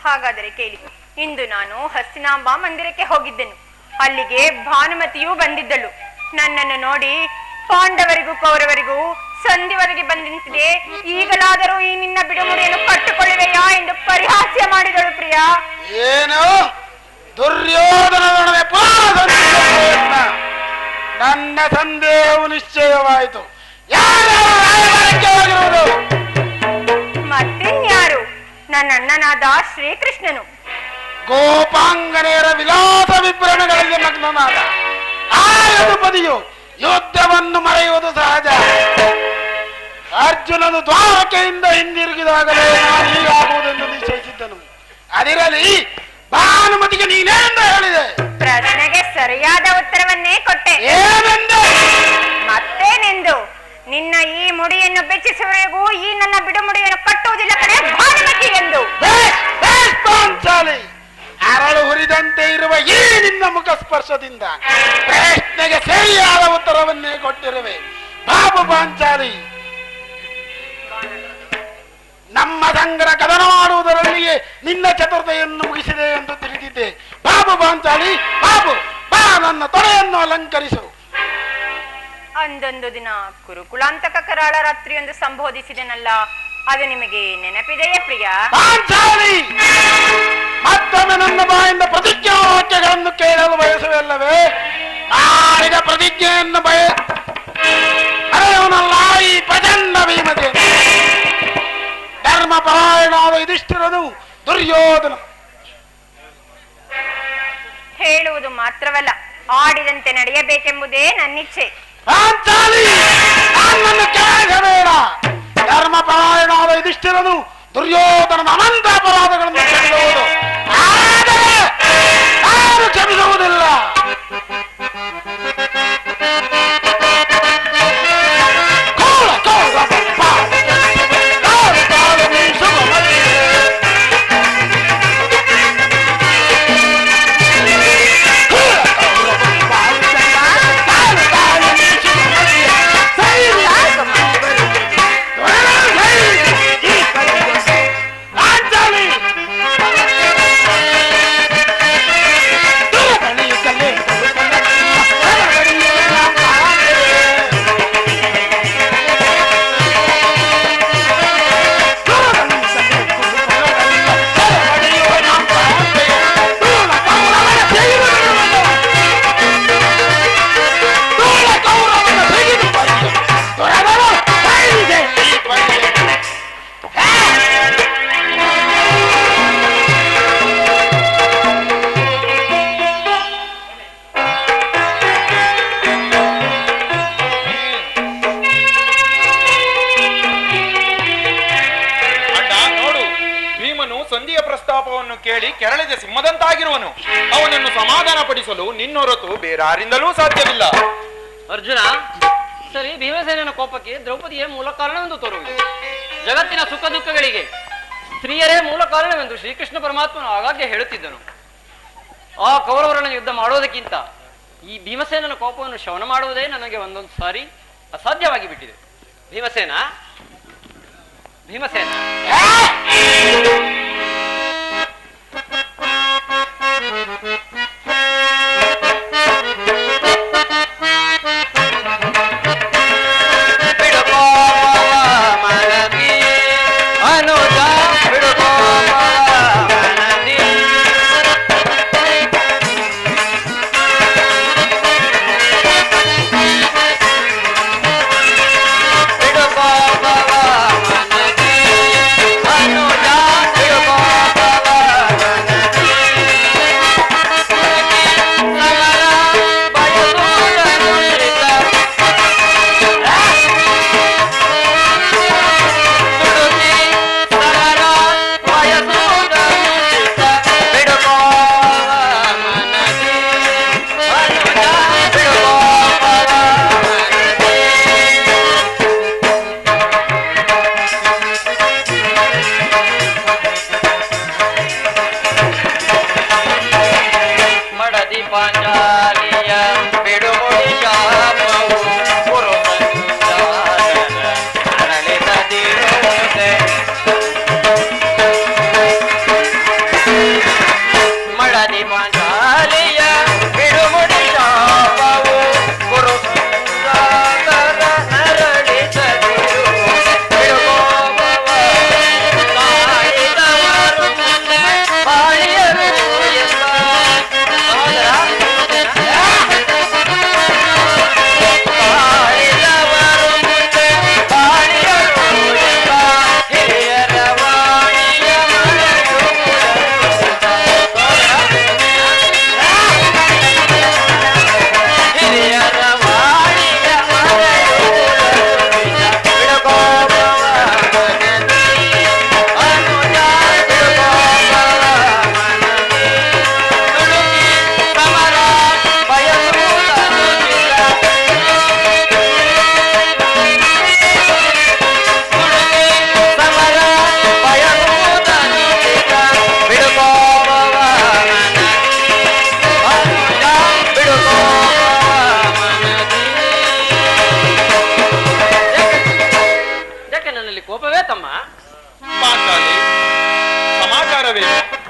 ಹಾಗಾದರೆ ಕೇಳಿ, ಇಂದು ನಾನು ಹಸ್ತಿನಾಂಬಾ ಮಂದಿರಕ್ಕೆ ಹೋಗಿದ್ದೆನು. ಅಲ್ಲಿಗೆ ಭಾನುಮತಿಯೂ ಬಂದಿದ್ದಳು. ನನ್ನನ್ನು ನೋಡಿ ಪಾಂಡವರಿಗೂ ಕೌರವರಿಗೂ ಸಂಧಿವರೆಗೆ ಬಂದಿಂತಿದೆ, ಈಗಲಾದರೂ ಈ ನಿನ್ನ ಬಿಡುಮುಡಿಯನ್ನು ಕಟ್ಟುಕೊಳ್ಳುವೆಯಾ ಎಂದು ಪರಿಹಾಸ್ಯ ಮಾಡಿದಳು ಪ್ರಿಯ. ಏನು ದುರ್ಯೋಧನನೊಡನೆ ನನ್ನ ಸಂದೇಹವು ನಿಶ್ಚಯವಾಯಿತು. ಮತ್ತಿನ್ಯಾರು? ನನ್ನ ಅಣ್ಣನಾದ ಶ್ರೀಕೃಷ್ಣನು. ಗೋಪಾಂಗನೆಯರ ವಿಲಾಸ ವಿಭ್ರಮಗಳಲ್ಲಿ ಮಗ್ನನಾದ ಆಯುಧಪದಿಯು ಯುದ್ಧವನ್ನು ಮರೆಯುವುದು ಸಹಜ. ಅರ್ಜುನನು ದ್ವಾರಕೆಯಿಂದ ಹಿಂದಿರುಗಿದಾಗಲೇ ನಾನು ಹೀಗಾಗುವುದೆಂದು ನಿಶ್ಚಯಿಸಿದ್ದನು. ಅದಿರಲಿ, ಭಾನುಮತಿಗೆ ನೀನೇಂದು ಹೇಳಿದೆ? ಪ್ರಶ್ನೆಗೆ ಸರಿಯಾದ ಉತ್ತರವನ್ನೇ ಕೊಟ್ಟೆ. ಏನೆಂದು? ಮತ್ತೇನೆಂದು? ನಿನ್ನ ಈ ಮುಡಿಯನ್ನು ಬೆಚ್ಚಿಸುವವರೆಗೂ ಈ ನನ್ನ ಬಿಡುಮುಡಿಯನ್ನು ಕಟ್ಟುವುದಿಲ್ಲ ಕಡೆ ಭಾನುಮತಿ ಎಂದು. ಪಾಂಚಾಲಿ, ಅರಳು ಹುರಿದಂತೆ ಇರುವ ಈ ನಿನ್ನ ಮುಖ ಸ್ಪರ್ಶದಿಂದ ಪ್ರಶ್ನೆಗೆ ಸರಿಯಾದ ಉತ್ತರವನ್ನೇ ಕೊಟ್ಟಿರುವೆ. ಬಾಬು ಪಾಂಚಾಲಿ, ನಮ್ಮ ಸಂಗ್ರಹ ಕದನ ಮಾಡುವುದರಲ್ಲಿಯೇ ನಿನ್ನ ಚತುರ್ಥೆಯನ್ನು ಮುಗಿಸಿದೆ ಎಂದು ತಿಳಿದಿದ್ದೆ. ಬಾಬು ಪಾಂಚಾಲಿ, ಬಾಬು ಬಾ, ನನ್ನ ತೊಡೆಯನ್ನು ಅಲಂಕರಿಸು. ಅಂದೊಂದು ದಿನ ಕುರುಕುಲಾಂತಕ ಕರಾಳ ರಾತ್ರಿಯೊಂದು ಸಂಬೋಧಿಸಿದೆನಲ್ಲ, ಅದು ನಿಮಗೆ ನೆನಪಿದೆಯೇ ಪ್ರಿಯ? ಪಾಂಚಾಲಿ, ಮತ್ತೊಮ್ಮೆ ನನ್ನ ಬಾಯಿಂದ ಪ್ರತಿಜ್ಞಾ ವಾಕ್ಯಗಳನ್ನು ಕೇಳಲು ಬಯಸುವಲ್ಲವೇ? ಮಾಡಿದ ಪ್ರತಿಜ್ಞೆಯನ್ನು ಬರೆಯವನಲ್ಲ ಈ ಪ್ರಚಂಡ ಭೀಮಸೇನ. ಧರ್ಮಪರಾಯಣಾದ ಯುಧಿಷ್ಠಿರನು ದುರ್ಯೋಧನ. ಹೇಳುವುದು ಮಾತ್ರವಲ್ಲ, ಆಡಿದಂತೆ ನಡೆಯಬೇಕೆಂಬುದೇ ನನ್ನಿಚ್ಛೆ. ಪಾಂಚಾಲಿ, ನನ್ನನ್ನು ಕೇಳಬೇಡ. ಧರ್ಮಪರಾಯಣಾದ ಯುಧಿಷ್ಠಿರನು ದುರ್ಯೋಧನನ ಅನಂತ ಅಪರಾಧಗಳನ್ನು ಕ್ಷಮಿಸುವುದು, ಆದರೆ ಯಾರು ಕ್ಷಮಿಸುವುದಿಲ್ಲ. ಸಿಂಹದಂತಾಗಿರುವನು. ಅವನನ್ನು ಸಮಾಧಾನ ಪಡಿಸಲು ನಿನ್ನೊರತು ಬೇರಾರಿಂದಲೂ ಸಾಧ್ಯವಿಲ್ಲ. ಅರ್ಜುನ, ಸರಿ, ಭೀಮಸೇನನ ಕೋಪಕ್ಕೆ ದ್ರೌಪದಿಯೇ ಮೂಲ ಕಾರಣವೆಂದು ತೋರುವುದು. ಜಗತ್ತಿನ ಸುಖ ದುಃಖಗಳಿಗೆ ಸ್ತ್ರೀಯರೇ ಮೂಲ ಕಾರಣವೆಂದು ಶ್ರೀಕೃಷ್ಣ ಪರಮಾತ್ಮನು ಆಗಾಗ್ಗೆ ಹೇಳುತ್ತಿದ್ದನು. ಆ ಕೌರವರನ್ನು ಯುದ್ಧ ಮಾಡೋದಕ್ಕಿಂತ ಈ ಭೀಮಸೇನನ ಕೋಪವನ್ನು ಶಮನ ಮಾಡುವುದೇ ನನಗೆ ಒಂದೊಂದು ಸಾರಿ ಅಸಾಧ್ಯವಾಗಿ ಬಿಟ್ಟಿದೆ. ಭೀಮಸೇನ, ಭೀಮಸೇನ,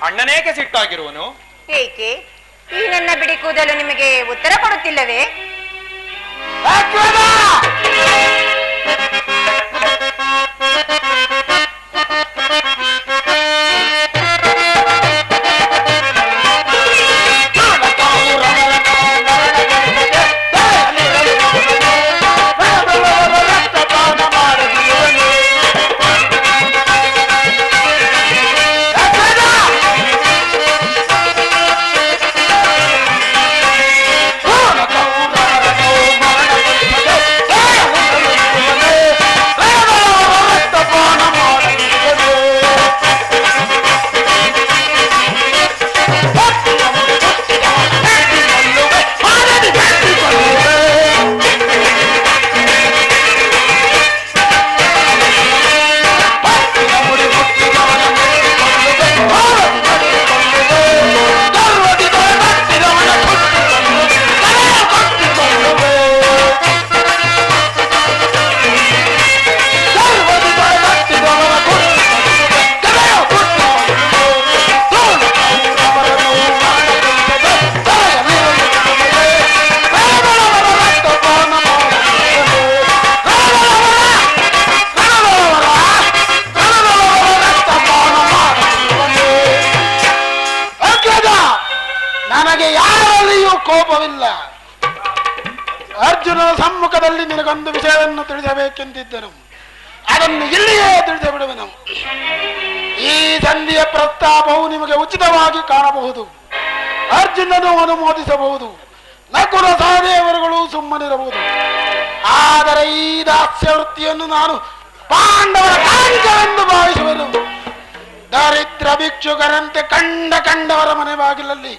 ಅಣ್ಣನೇಕೆ ಸಿಟ್ಟಾಗಿರುವನು? ಏಕೆ ಈ ನನ್ನ ಬಿಡಿ ಕೂದಲು ನಿಮಗೆ ಉತ್ತರ ಕೊಡುತ್ತಿಲ್ಲವೇ? ನನಗೆ ಯಾರಲ್ಲಿಯೂ ಕೋಪವಿಲ್ಲ. ಅರ್ಜುನನ ಸಮ್ಮುಖದಲ್ಲಿ ನಿನಗೊಂದು ವಿಷಯವನ್ನು ತಿಳಿಸಬೇಕೆಂದಿದ್ದನು, ಅದನ್ನು ಇಲ್ಲಿಯೇ ತಿಳಿದು ಬಿಡುವೆನು. ಈ ಸಂಧಿಯ ಪ್ರಸ್ತಾಪವು ನಿಮಗೆ ಉಚಿತವಾಗಿ ಕಾಣಬಹುದು, ಅರ್ಜುನನು ಅನುಮೋದಿಸಬಹುದು, ನಕುಲ ಸಹದೇವರುಗಳು ಸುಮ್ಮನಿರಬಹುದು. ಆದರೆ ಈ ದಾಸ್ಯ ವೃತ್ತಿಯನ್ನು ನಾನು ಪಾಂಡವರ ಕಾಣಿಕೆವೆಂದು ಭಾವಿಸುವೆನು. ದರಿದ್ರ ಭಿಕ್ಷುಕರಂತೆ ಕಂಡವರ ಮನೆ ಬಾಗಿಲಲ್ಲಿ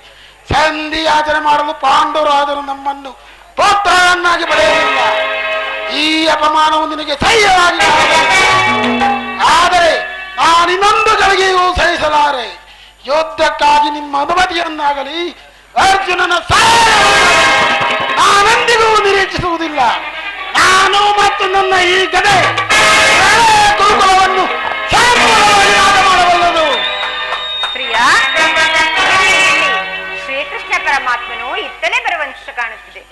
ಸಂಧಿ ಯಾಚನೆ ಮಾಡಲು ಪಾಂಡವರಾದರೂ ನಮ್ಮನ್ನು ಪುತ್ರರನ್ನಾಗಿ ಪಡೆಯಲಿಲ್ಲ. ಈ ಅಪಮಾನವು ನಿನಗೆ ಸಹ್ಯವಾಗಿ ಆದರೆ ನಾನಿನ್ನೊಂದು ಗಳಿಗೆಯೂ ಸಹಿಸಲಾರೆ. ಯುದ್ಧಕ್ಕಾಗಿ ನಿಮ್ಮ ಅನುಮತಿಯನ್ನಾಗಲಿ ಅರ್ಜುನನ ನಾನೆಂದಿಗೂ ನಿರೀಕ್ಷಿಸುವುದಿಲ್ಲ. ನಾನು ಮತ್ತು ನನ್ನ ಈ ಗದೆ ಗುರುಕುಲವನ್ನು ಸಂಪೂರ್ಣವಾಗಿ ನಾಶ ಮಾಡಬಲ್ಲದು. ಪ್ರಿಯ, ಶ್ರೀಕೃಷ್ಣ ಪರಮಾತ್ಮನು ಇತ್ತಲೇ ಬರುವಂತ ಕಾಣುತ್ತಿದೆ.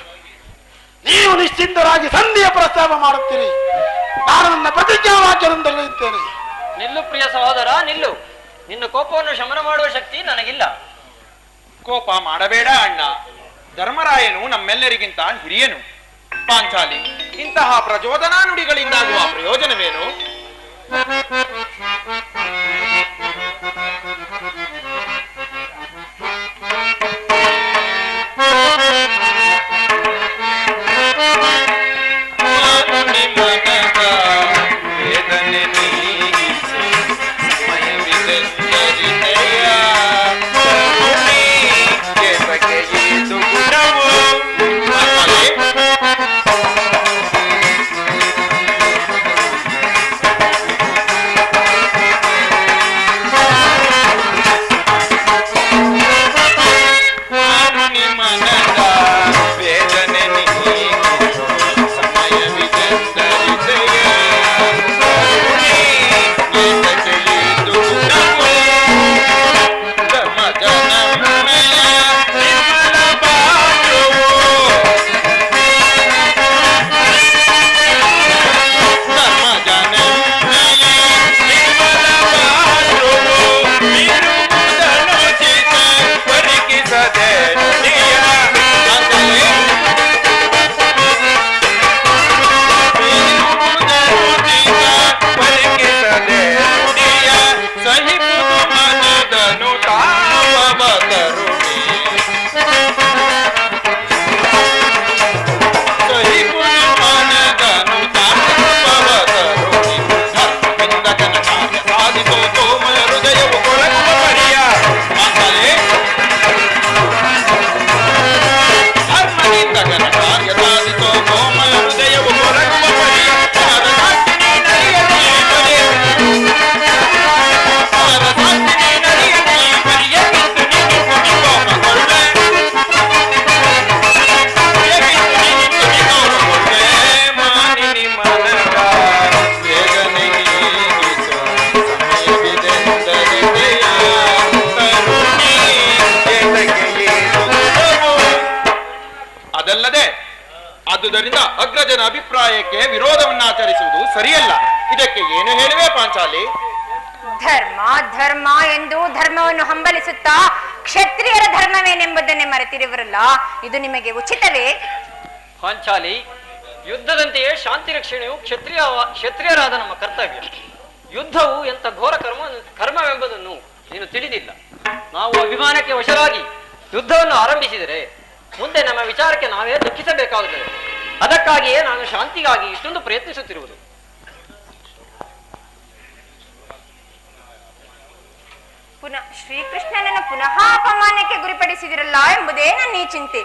ನೀವು ನಿಶ್ಚಿಂತರಾಗಿ ಸಂಧಿಯ ಪ್ರಸ್ತಾವ ಮಾಡುತ್ತೀರಿ. ನಾನು ನನ್ನ ಪ್ರತಿಜ್ಞಾ ವಾಕ್ಯದೊಂದಿರುತ್ತೇನೆ. ನಿಲ್ಲು ಪ್ರಿಯ ಸಹೋದರ, ನಿಲ್ಲು. ನಿನ್ನ ಕೋಪವನ್ನು ಶಮನ ಮಾಡುವ ಶಕ್ತಿ ನನಗಿಲ್ಲ. ಕೋಪ ಮಾಡಬೇಡ ಅಣ್ಣ. ಧರ್ಮರಾಯನು ನಮ್ಮೆಲ್ಲರಿಗಿಂತ ಹಿರಿಯನು. ಪಾಂಚಾಲಿ, ಇಂತಹ ಪ್ರಚೋದನಾ ನುಡಿಗಳಿಂದಾಗುವ ಪ್ರಯೋಜನವೇನು? ಆದುದರಿಂದ ಅಗ್ರಜನ ಅಭಿಪ್ರಾಯಕ್ಕೆ ವಿರೋಧವನ್ನಾಚರಿಸುವುದು ಸರಿಯಲ್ಲ. ಇದಕ್ಕೆ ಏನು ಹೇಳುವೆ ಪಾಂಚಾಲಿ? ಧರ್ಮ ಧರ್ಮ ಎಂದು ಧರ್ಮವನ್ನು ಹಂಬಲಿಸುತ್ತಾ ಕ್ಷತ್ರಿಯರ ಧರ್ಮವೇನೆಂಬುದನ್ನೇ ಮರೆತಿರುವರಲ್ಲ, ಇದು ನಿಮಗೆ ಉಚಿತವೇ? ಪಾಂಚಾಲಿ, ಯುದ್ಧದಂತೆಯೇ ಶಾಂತಿ ರಕ್ಷಣೆಯು ಕ್ಷತ್ರಿಯರಾದ ನಮ್ಮ ಕರ್ತವ್ಯ. ಯುದ್ಧವು ಎಂತ ಘೋರ ಕರ್ಮವೆಂಬುದನ್ನು ನೀನು ತಿಳಿದಿಲ್ಲ. ನಾವು ಅಭಿಮಾನಕ್ಕೆ ವಶರಾಗಿ ಯುದ್ಧವನ್ನು ಆರಂಭಿಸಿದರೆ ಮುಂದೆ ನಮ್ಮ ವಿಚಾರಕ್ಕೆ ನಾವೇ ದುಃಖಿಸಬೇಕಾಗುತ್ತದೆ. ಅದಕ್ಕಾಗಿಯೇ ನಾನು ಶಾಂತಿಗಾಗಿ ಇಷ್ಟೊಂದು ಪ್ರಯತ್ನಿಸುತ್ತಿರುವುದು. ಪುನಃ ಶ್ರೀಕೃಷ್ಣನನ್ನು ಪುನಃ ಅಪಮಾನಕ್ಕೆ ಗುರಿಪಡಿಸಿದಿರಲ್ಲ ಎಂಬುದೇ ನನ್ನ ಈ ಚಿಂತೆ.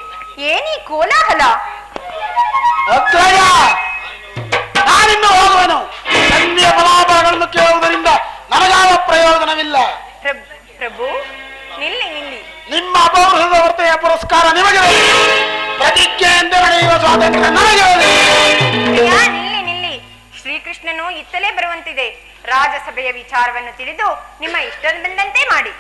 ಏನೀ ಕೋಲಾಹಲ? ನಾನಿನ್ನು ಹೋಗುವೆನು. ಸಂಧಿಯ ಫಲಾಫಲಗಳನ್ನು ಕೇಳುವುದರಿಂದ ನನಗಾವ ಪ್ರಯೋಜನವಿಲ್ಲ. ಪ್ರಭು, ನಿಲ್ಲಿ ನಿಲ್ಲಿ. ನಿಮ್ಮ ಅಪೌರುಷದ ವರ್ತನೆಯ ಪುರಸ್ಕಾರ ನಿಮಗೆ, ಪ್ರತಿಜ್ಞೆಯಿಂದ ನಡೆಯುವ ಸ್ವಾತಂತ್ರ್ಯ ನನಗೆ. ನಿಲ್ಲಿ ನಿಲ್ಲಿ. ಶ್ರೀಕೃಷ್ಣನು ಇತ್ತಲೇ ಬರುವಂತಿದೆ. ರಾಜಸಭೆಯ ವಿಚಾರವನ್ನು ತಿಳಿದು ನಿಮ್ಮ ಇಷ್ಟದ ಬಂದಂತೆ ಮಾಡಿ.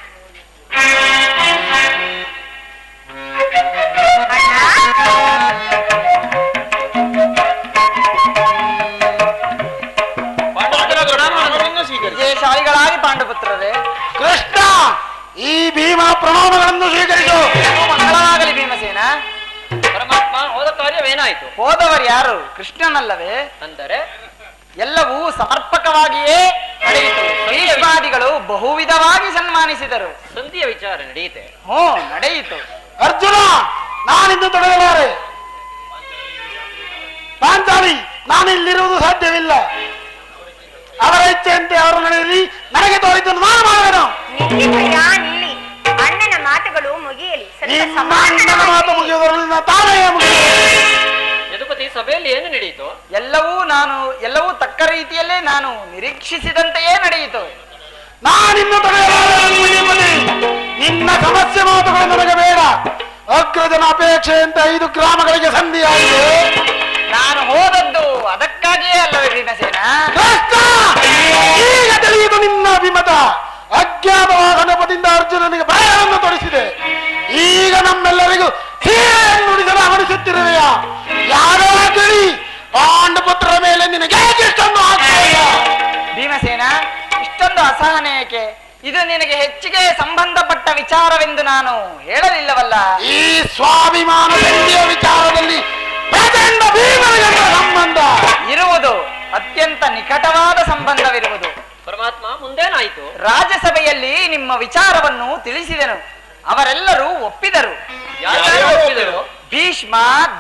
ವಿಜಯಶಾಲಿಗಳಾಗಿ ಪಾಂಡುಪುತ್ರರೇ. ಕೃಷ್ಣ, ಈ ಭೀಮನ ಪ್ರಣಾಮಗಳನ್ನು ಸ್ವೀಕರಿಸು. ಮಂಗಳವಾಗಲಿ ಭೀಮಸೇನ. ಪರಮಾತ್ಮ, ಹೋದ ಕಾರ್ಯವೇನಾಯಿತು? ಹೋದವರು ಯಾರು? ಕೃಷ್ಣನಲ್ಲವೇ? ಅಂದರೆ ಎಲ್ಲವೂ ಸಮರ್ಪಕವಾಗಿಯೇ ನಡೆಯಿತು. ಭೀಷ್ಮಾದಿಗಳು ಬಹುವಿಧವಾಗಿ ಸನ್ಮಾನಿಸಿದರು. ಸಂಧಿಯ ವಿಚಾರ ನಡೆಯಿತೆ? ನಡೆಯಿತು. ಅರ್ಜುನ, ನಾನಿಂದು ತೊಡಗಲಾರೆ. ಪಾಂಚಾಲಿ, ನಾನಿಲ್ಲಿರುವುದು ಸಾಧ್ಯವಿಲ್ಲ. ಅವರ ಇಚ್ಛೆಯಂತೆ ಅವರು ನಡೆಯಲಿ. ನನಗೆ ತೋರಿದ್ದನ್ನು ನಾನು ಮಾಡುವೆನು. ನಿಲ್ಲಿ ಭಯ್ಯ, ನಿಲ್ಲಿ. ಅಣ್ಣನ ಮಾತುಗಳು ಮುಗಿಯಲಿ. ಸ್ವಲ್ಪ ನಿಮ್ಮ ಸಮಾಧಾನ ಅಣ್ಣನ ಮಾತು ಮಾಡಿ. ಮುಗಿಯುವುದರಿಂದ ತಾನೇ ಮುಗಿಯುವುದು. ಯದುಪತಿ, ಸಭೆಯಲ್ಲಿ ಏನು ನಡೆಯಿತು? ಎಲ್ಲವೂ ತಕ್ಕ ರೀತಿಯಲ್ಲೇ ನಾನು ನಿರೀಕ್ಷಿಸಿದಂತೆಯೇ ನಡೆಯಿತು. ನಾನಿನ್ನು ತಡೆಯಲಾರೆ. ನಿನ್ನ ಸಮಸ್ಯೆ ಮಾತುಗಳು ನನಗೆ ಬೇಡ. ಅಗ್ರಜನ ಅಪೇಕ್ಷೆಯಂತೆ 5 ಗ್ರಾಮಗಳಿಗೆ ಸಂಧಿಯಾಗಿದೆ. ನಾನು ಹೋದದ್ದು ಅದಕ್ಕಾಗಿಯೇ ಅಲ್ಲವೇ ಭೀಮಸೇನ? ಕೃಷ್ಣ, ಈಗ ತಿಳಿಯುವುದು ನಿನ್ನ ಅಭಿಮತ. ಅಜ್ಞಾತವಾದ ನೆಪದಿಂದ ಅರ್ಜುನನಿಗೆ ಭಯವನ್ನು ತೊಡಿಸಿದೆ. ಈಗ ನಮ್ಮೆಲ್ಲರಿಗೂ ಸೀರೆಯನ್ನು ನುಡಿಸಲು ಅವನಿಸುತ್ತಿರುವೆಯ. ಯಾರೋ ತಿಳಿ, ಪಾಂಡುಪುತ್ರರ ಮೇಲೆ ನಿನಗೆ ಇಷ್ಟೊಂದು ಆಗ್ತಾಯಿಲ್ಲ. ಭೀಮಸೇನ, ಇಷ್ಟೊಂದು ಅಸಹನೆ ಏಕೆ? ಇದು ನಿನಗೆ ಹೆಚ್ಚಿಗೆ ಸಂಬಂಧಪಟ್ಟ ವಿಚಾರವೆಂದು ನಾನು ಹೇಳಲಿಲ್ಲವಲ್ಲ. ಈ ಸ್ವಾಭಿಮಾನ ಸಂಧಿಯ ವಿಚಾರದಲ್ಲಿ ಪ್ರಚಂಡ ಭೀಮನಿಗೆ ಸಂಬಂಧ ಇರುವುದು, ಅತ್ಯಂತ ನಿಕಟವಾದ ಸಂಬಂಧವಿರುವುದು. ಪರಮಾತ್ಮ, ಮುಂದೇನಾಯಿತು? ರಾಜ್ಯಸಭೆಯಲ್ಲಿ ನಿಮ್ಮ ವಿಚಾರವನ್ನು ತಿಳಿಸಿದೆನು. ಅವರೆಲ್ಲರೂ ಒಪ್ಪಿದರು. ಯಾರ್ಯಾರು ಒಪ್ಪಿದರು? ಭೀಷ್ಮ,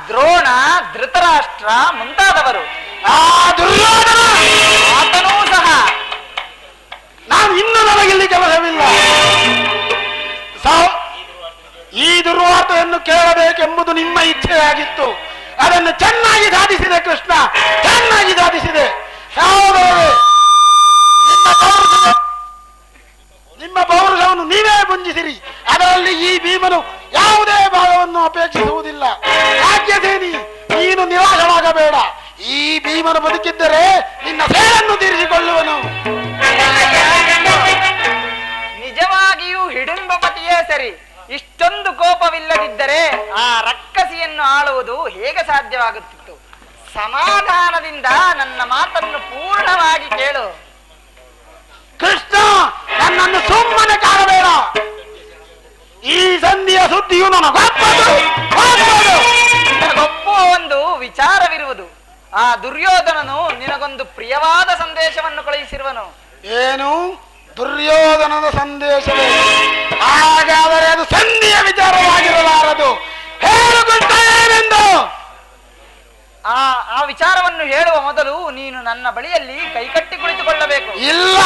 ದ್ರೋಣ, ಧೃತರಾಷ್ಟ್ರ ಮುಂತಾದವರು. ಆ ದುರ್ಯೋಧನ ಆತನೂ ಸಹ. ನಾನು ಇನ್ನು ನನಗಿಲ್ಲಿ ಕೆಲಸವಿಲ್ಲ. ಈ ದುರ್ವಾರ್ತೆಯನ್ನು ಕೇಳಬೇಕೆಂಬುದು ನಿಮ್ಮ ಇಚ್ಛೆಯಾಗಿತ್ತು. ಅದನ್ನು ಚೆನ್ನಾಗಿ ಸಾಧಿಸಿದೆ ಕೃಷ್ಣ, ಚೆನ್ನಾಗಿ ಸಾಧಿಸಿದೆ. ಸಹೋದರರೇ, ನಿಮ್ಮ ಪೌರುಷವನ್ನು ನೀವೇ ಪುಂಜಿಸಿರಿ. ಅದರಲ್ಲಿ ಈ ಭೀಮನು ಯಾವುದೇ ಭಾಗವನ್ನು ಅಪೇಕ್ಷಿಸುವುದಿಲ್ಲ. ರಾಜ್ಯಸೇನಿ, ನೀನು ನಿರಾಶರಾಗಬೇಡ. ಈ ಭೀಮನು ಬದುಕಿದ್ದರೆ ನಿನ್ನ ಸೇರನ್ನು ತೀರಿಸಿಕೊಳ್ಳುವನು. ನಿಜವಾಗಿಯೂ ಹಿಡಿಂಬಪತಿಯೇ ಸರಿ. ಇಷ್ಟೊಂದು ಕೋಪವಿಲ್ಲದಿದ್ದರೆ ಆ ರಕ್ಕಸಿಯನ್ನು ಆಳುವುದು ಹೇಗೆ ಸಾಧ್ಯವಾಗುತ್ತಿತ್ತು? ಸಮಾಧಾನದಿಂದ ನನ್ನ ಮಾತನ್ನು ಪೂರ್ಣವಾಗಿ ಕೇಳು. ಕೃಷ್ಣ, ನನ್ನನ್ನು ಸುಮ್ಮನೆ ಕಾಣಬೇಡ. ಈ ಸಂಧಿಯ ಸುದ್ದಿಯು ನನಗೊಪ್ಪದು. ನಿನಗೊಪ್ಪುವ ಒಂದು ವಿಚಾರವಿರುವುದು. ಆ ದುರ್ಯೋಧನನು ನಿನಗೊಂದು ಪ್ರಿಯವಾದ ಸಂದೇಶವನ್ನು ಕಳುಹಿಸಿರುವನು. ಏನು? ದುರ್ಯೋಧನದ ಸಂದೇಶವೇ? ಹಾಗಾದರೆ ಅದು ಸಂಧಿಯ ವಿಚಾರವಾಗಿರಲಾರದು. ಹೇಳುಗುಂಟ ಏನೆಂದು? ಆ ವಿಚಾರವನ್ನು ಹೇಳುವ ಮೊದಲು ನೀನು ನನ್ನ ಬಳಿಯಲ್ಲಿ ಕೈಕಟ್ಟಿ ಕುಳಿತುಕೊಳ್ಳಬೇಕು. ಇಲ್ಲ,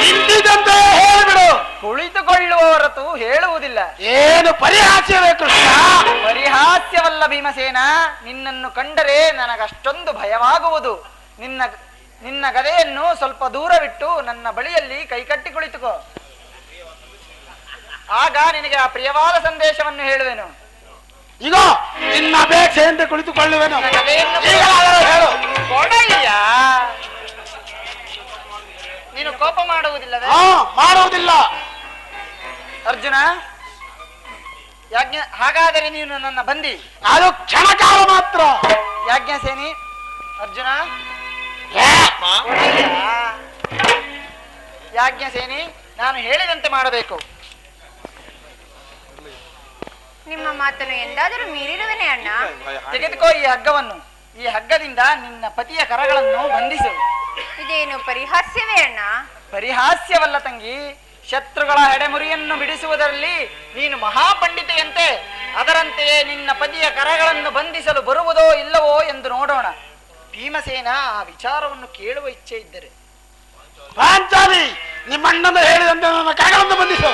ಇಂದಿದಂತೆ ಹೇಳಿಬಿಡು. ಕುಳಿತುಕೊಳ್ಳುವ ಹೊರತು ಹೇಳುವುದಿಲ್ಲ. ಏನು ಪರಿಹಾಸ್ಯವೇ ಕೃಷ್ಣ? ಪರಿಹಾಸ್ಯವಲ್ಲ ಭೀಮಸೇನ. ನಿನ್ನನ್ನು ಕಂಡರೆ ನನಗಷ್ಟೊಂದು ಭಯವಾಗುವುದು. ನಿನ್ನ ಗದೆಯನ್ನು ಸ್ವಲ್ಪ ದೂರವಿಟ್ಟು ನನ್ನ ಬಳಿಯಲ್ಲಿ ಕೈಕಟ್ಟಿ ಕುಳಿತುಕೋ. ಆಗ ನಿನಗೆ ಆ ಪ್ರಿಯವಾದ ಸಂದೇಶವನ್ನು ಹೇಳುವೆನು. ಈಗ ನಿನ್ನ ಅಪೇಕ್ಷೆಯಂತೆ ಕುಳಿತುಕೊಳ್ಳುವೆನು. ಗದೆಯನ್ನು ಹೇಳು. ಕೊಡಯ್ಯ. ನೀನು ಕೋಪ ಮಾಡುವುದಿಲ್ಲವೇ? ಮಾಡುವುದಿಲ್ಲ. ಅರ್ಜುನ, ಹಾಗಾದರೆ ನೀನು ನನ್ನ ಬಂದಿ. ಅದು ಕ್ಷಣಕಾಲ ಮಾತ್ರ. ಯಾಜ್ಞಸೇನಿ, ಅರ್ಜುನ, ಯಾಜ್ಞಸೇನಿ, ನಾನು ಹೇಳಿದಂತೆ ಮಾಡಬೇಕು. ನಿಮ್ಮ ಮಾತನ್ನು ಎಂದಾದರೂ ಮೀರಿರುವನೇ ಅಣ್ಣ? ತೆಗೆದುಕೋ ಈ ಹಗ್ಗವನ್ನು. ಈ ಹಗ್ಗದಿಂದ ನಿನ್ನ ಪತಿಯ ಕರಗಳನ್ನು ಬಂಧಿಸು. ಇದೇನು ಪರಿಹಾಸ್ಯವೇ ಅಣ್ಣ? ಪರಿಹಾಸ್ಯವಲ್ಲ ತಂಗಿ. ಶತ್ರುಗಳ ಹೆಡೆಮುರಿಯನ್ನು ಬಿಡಿಸುವುದರಲ್ಲಿ ನೀನು ಮಹಾಪಂಡಿತೆಯಂತೆ. ಅದರಂತೆಯೇ ನಿನ್ನ ಪತಿಯ ಕರಗಳನ್ನು ಬಂಧಿಸಲು ಬರುವುದೋ ಇಲ್ಲವೋ ಎಂದು ನೋಡೋಣ. ಭೀಮಸೇನ, ಆ ವಿಚಾರವನ್ನು ಕೇಳುವ ಇಚ್ಛೆ ಇದ್ದರೆ ಪಾಂಚಾಲಿ, ನಿಮ್ಮಣ್ಣನ ಹೇಳಿದಂತೆ ನನ್ನ ಕರಗಳನ್ನು ಬಂಧಿಸು.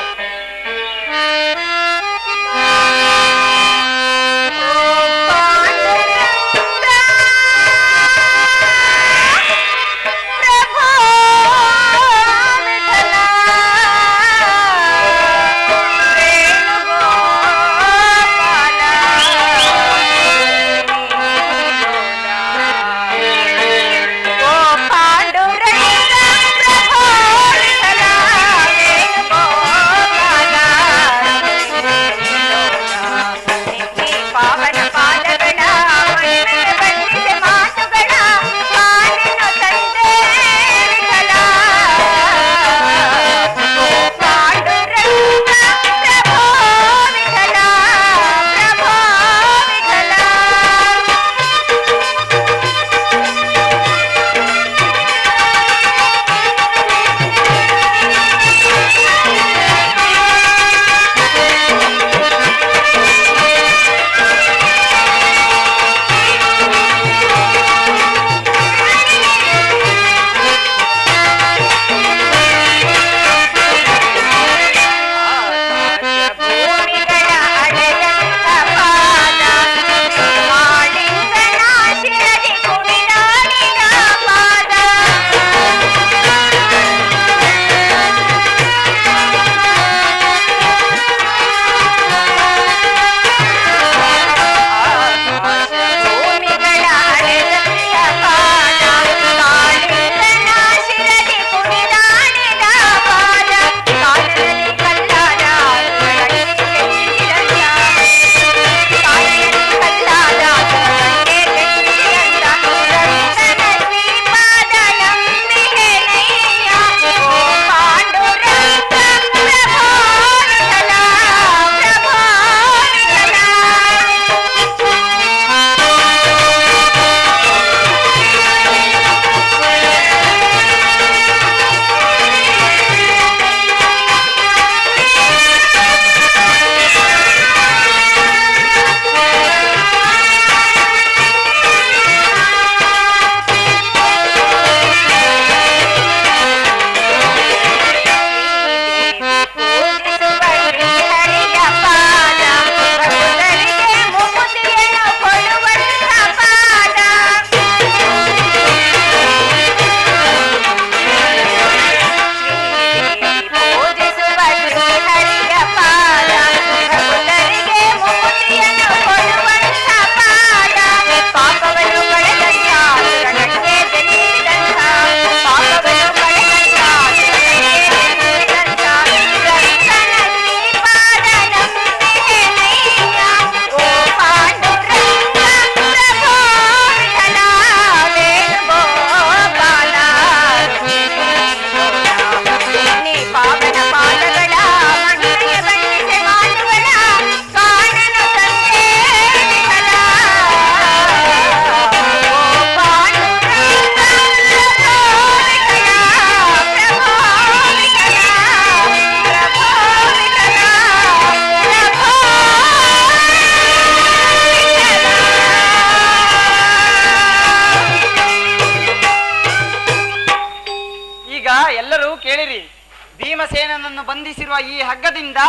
ಬಂಧಿಸಿರುವ ಈ ಹಗ್ಗದಿಂದ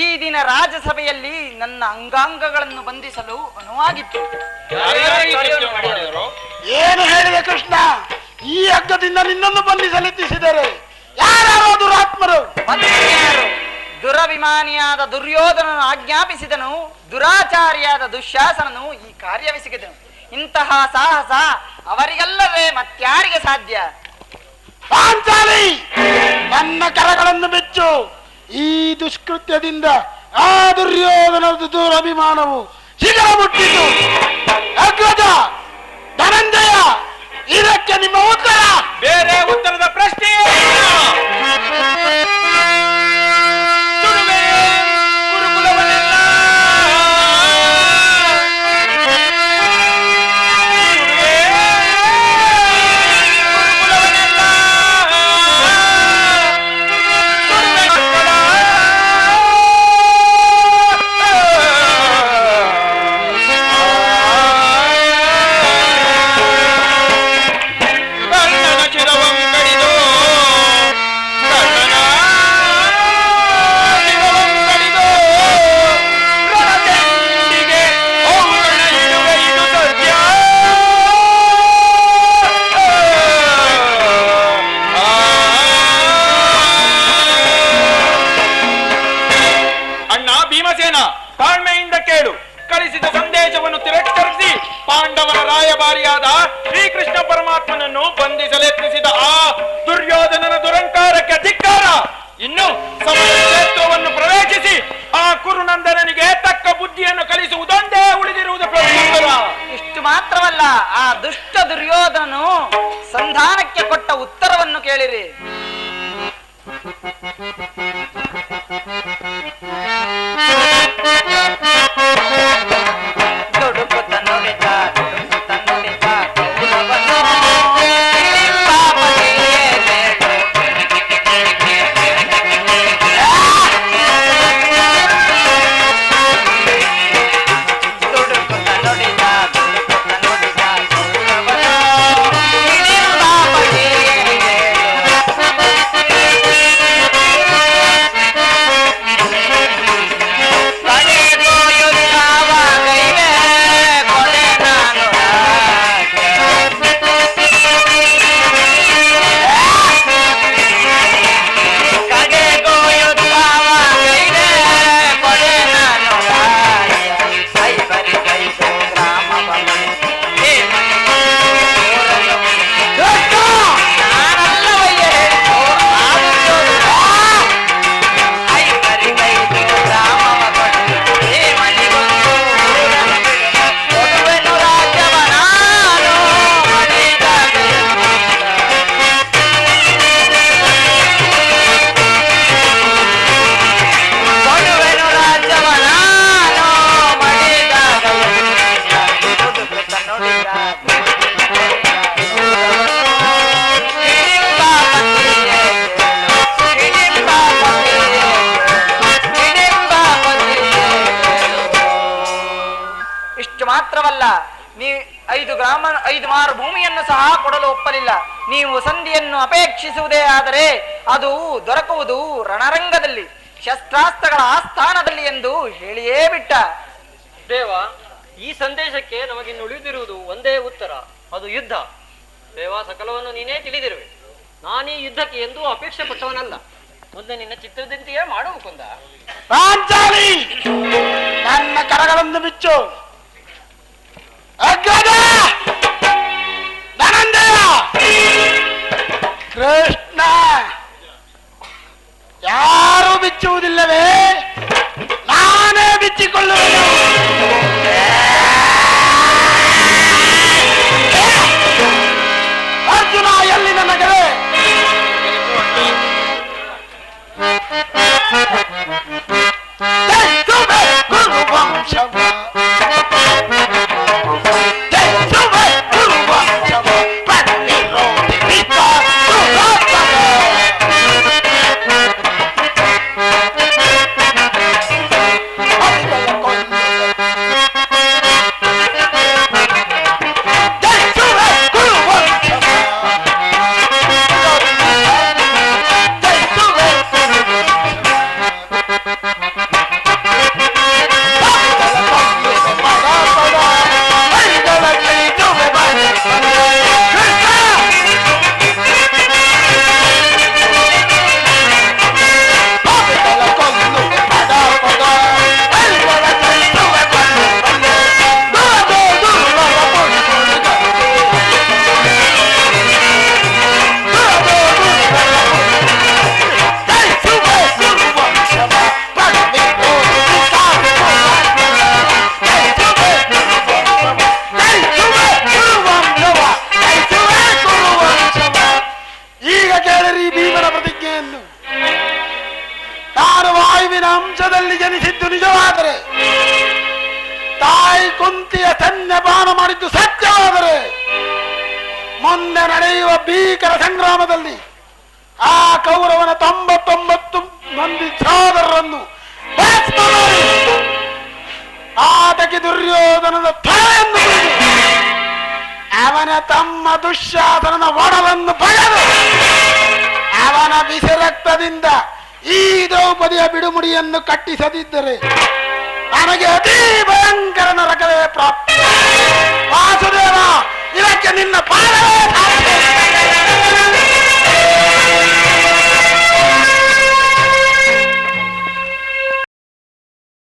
ಈ ದಿನ ರಾಜಸಭೆಯಲ್ಲಿ ನನ್ನ ಅಂಗಾಂಗಗಳನ್ನು ಬಂಧಿಸಲು ಅನುವಾಗಿತ್ತು. ಏನು ಹೇಳಿದೆ ಕೃಷ್ಣ? ಈ ಹಗ್ಗದಿಂದ ನಿನ್ನನ್ನು ಬಂಧಿಸಲೆತ್ತಿಸಿದರೆ ಯಾರು ದುರಾತ್ಮರು? ಮತ್ತಾರು? ದುರಭಿಮಾನಿಯಾದ ದುರ್ಯೋಧನನು ಆಜ್ಞಾಪಿಸಿದನು, ದುರಾಚಾರಿಯಾದ ದುಶ್ಯಾಸನನು ಈ ಕಾರ್ಯವೆಸಗಿದನು. ಇಂತಹ ಸಾಹಸ ಅವರಿಗಲ್ಲವೇ ಮತ್ಯಾರಿಗೆ ಸಾಧ್ಯ? ಪಾಂಚಾಲಿ, ನನ್ನ ಕರಗಳನ್ನು ಬೆಚ್ಚು. ಈ ದುಷ್ಕೃತ್ಯದಿಂದ ಆ ದುರ್ಯೋಧನದ ದುರಭಿಮಾನವು ಶಿಖರ ಮುಟ್ಟಿತು. ಅಗ್ರಜ, ಧನಂಜಯ, ಇದಕ್ಕೆ ನಿಮ್ಮ ಉತ್ತರ? ಬೇರೆ ಉತ್ತರದ ಪ್ರಶ್ನೆಯೇ ಇಲ್ಲ. ಸುಡುವೆ ಗುರುಕುಲವನ್ನೆಲ್ಲ, ಸುಡುವೆ ಗುರುಕುಲವನ್ನೆಲ್ಲ, ಸುಡುವೆ ಮಕ್ಕಳ. ಕರ್ಣನ ಶಿರವಂ ಕಡಿದು, ಕರ್ಣನ ಶಿರವಂ ಕಡಿದು, ರಣಚಂಡಿಗೆ ಔರಣ ಇಡುವೆ ಇದು ಸತ್ಯ. ಅಣ್ಣ ಭೀಮಸೇನ, ತಾಳ್ಮೆಯಿಂದ ಕೇಳು. ಕಳಿಸಿದ ಸಂದೇಶವನ್ನು ತಿರಸ್ಕರಿಸಿ ಪಾಂಡವರ ರಾಯಭಾರಿಯಾದ ಶ್ರೀಕೃಷ್ಣ ಪರಮಾತ್ಮನನ್ನು ಬಂಧಿಸಲೆತ್ನಿಸಿದ ಆ ದುರ್ಯೋಧನನ ದುರಂಕಾರಕ್ಕೆ ಧಿಕ್ಕಾರ. ಇನ್ನು ಸಮರ ಕ್ಷೇತ್ರವನ್ನು ಪ್ರವೇಶಿಸಿ ಆ ಕುರುನಂದನನಿಗೆ ತಕ್ಕ ಬುದ್ಧಿಯನ್ನು ಕಲಿಸುವುದೊಂದೇ ಉಳಿದಿರುವುದು ಪ್ರಭುತ್ವರ. ಇಷ್ಟು ಮಾತ್ರವಲ್ಲ, ಆ ದುಷ್ಟ ದುರ್ಯೋಧನನು ಸಂಧಾನಕ್ಕೆ ಕೊಟ್ಟ ಉತ್ತರವನ್ನು ಕೇಳಿರಿ. ದುಡುಕುತ್ತ ನುಡಿದ, ದುಡುಕುತ್ತ ನುಡಿದ ಕೌರವನು, ಪಾಪದೆಯೇ ಬೇಡು. ದುಡುಕುತ್ತ ನುಡಿದ, ದುಡುಕುತ್ತ ನುಡಿದ ಕೌರವನು, ಪಾಪದೆಯೇ ಮಾತ್ರವಲ್ಲ, ಐದು ಮಾರು ಭೂಮಿಯನ್ನು ಸಹ ಕೊಡಲು ಒಪ್ಪಲಿಲ್ಲ. ನೀವು ಸಂಧಿಯನ್ನು ಅಪೇಕ್ಷಿಸುವುದೇ ಆದರೆ ಅದು ದೊರಕುವುದು ರಣರಂಗದಲ್ಲಿ, ಶಸ್ತ್ರಾಸ್ತ್ರಗಳ ಆಸ್ಥಾನದಲ್ಲಿ ಎಂದು ಹೇಳಿಯೇ ಬಿಟ್ಟ. ದೇವ, ಈ ಸಂದೇಶಕ್ಕೆ ನಮಗಿನ್ನು ಉಳಿದಿರುವುದು ಒಂದೇ ಉತ್ತರ, ಅದು ಯುದ್ಧ. ದೇವ, ಸಕಲವನ್ನು ನೀನೇ ತಿಳಿದಿರುವೆ. ನಾನೀ ಯುದ್ಧಕ್ಕೆ ಎಂದೂ ಅಪೇಕ್ಷೆ ಪಟ್ಟವನಲ್ಲ. ಮುಂದೆ ನಿನ್ನ ಚಿತ್ರದಂತೆಯೇ ಮಾಡು ಮುಕುಂದ. ಪಾಂಚಾಲಿ, ನನ್ನ ಕರಗಳನ್ನು ಬಿಚ್ಚು. ಅಗ್ರಜ, ಧನಂಜಯ, ಕೃಷ್ಣ, ಯಾರೂ ಬಿಚ್ಚುವುದಿಲ್ಲವೇ? ನಾನೇ ಬಿಚ್ಚಿಕೊಳ್ಳುವೆನು. ಅರ್ಜುನ, ಎಲ್ಲಿ ನನ್ನ ಗೆಳೆ? ಬಂದರೆ ಮುಂದೆ ನಡೆಯುವ ಭೀಕರ ಸಂಗ್ರಾಮದಲ್ಲಿ ಆ ಕೌರವನ 99 ಮಂದಿ ಸಹೋದರರನ್ನು ಭಸ್ಮ ಮಾಡಿ ಆತಕ್ಕೆ ದುರ್ಯೋಧನದ ತಲೆಯನ್ನು ಮುರಿದು ಅವನ ತಮ್ಮ ದುಶ್ಯಾಸನನ ಒಡಲನ್ನು ಬಗೆದು ಅವನ ಬಿಸಿ ರಕ್ತದಿಂದ ಈ ದ್ರೌಪದಿಯ ಬಿಡುಮುಡಿಯನ್ನು ಕಟ್ಟಿಸದಿದ್ದರೆ ನನಗೆ ಅತಿ ಭಯಂಕರ ನರಕವೇ ಪ್ರಾಪ್ತಿ. ವಾಸುದೇವ, ಇದಕ್ಕೆ ನಿನ್ನ ಪಾಲವೇ ಸಾಕು.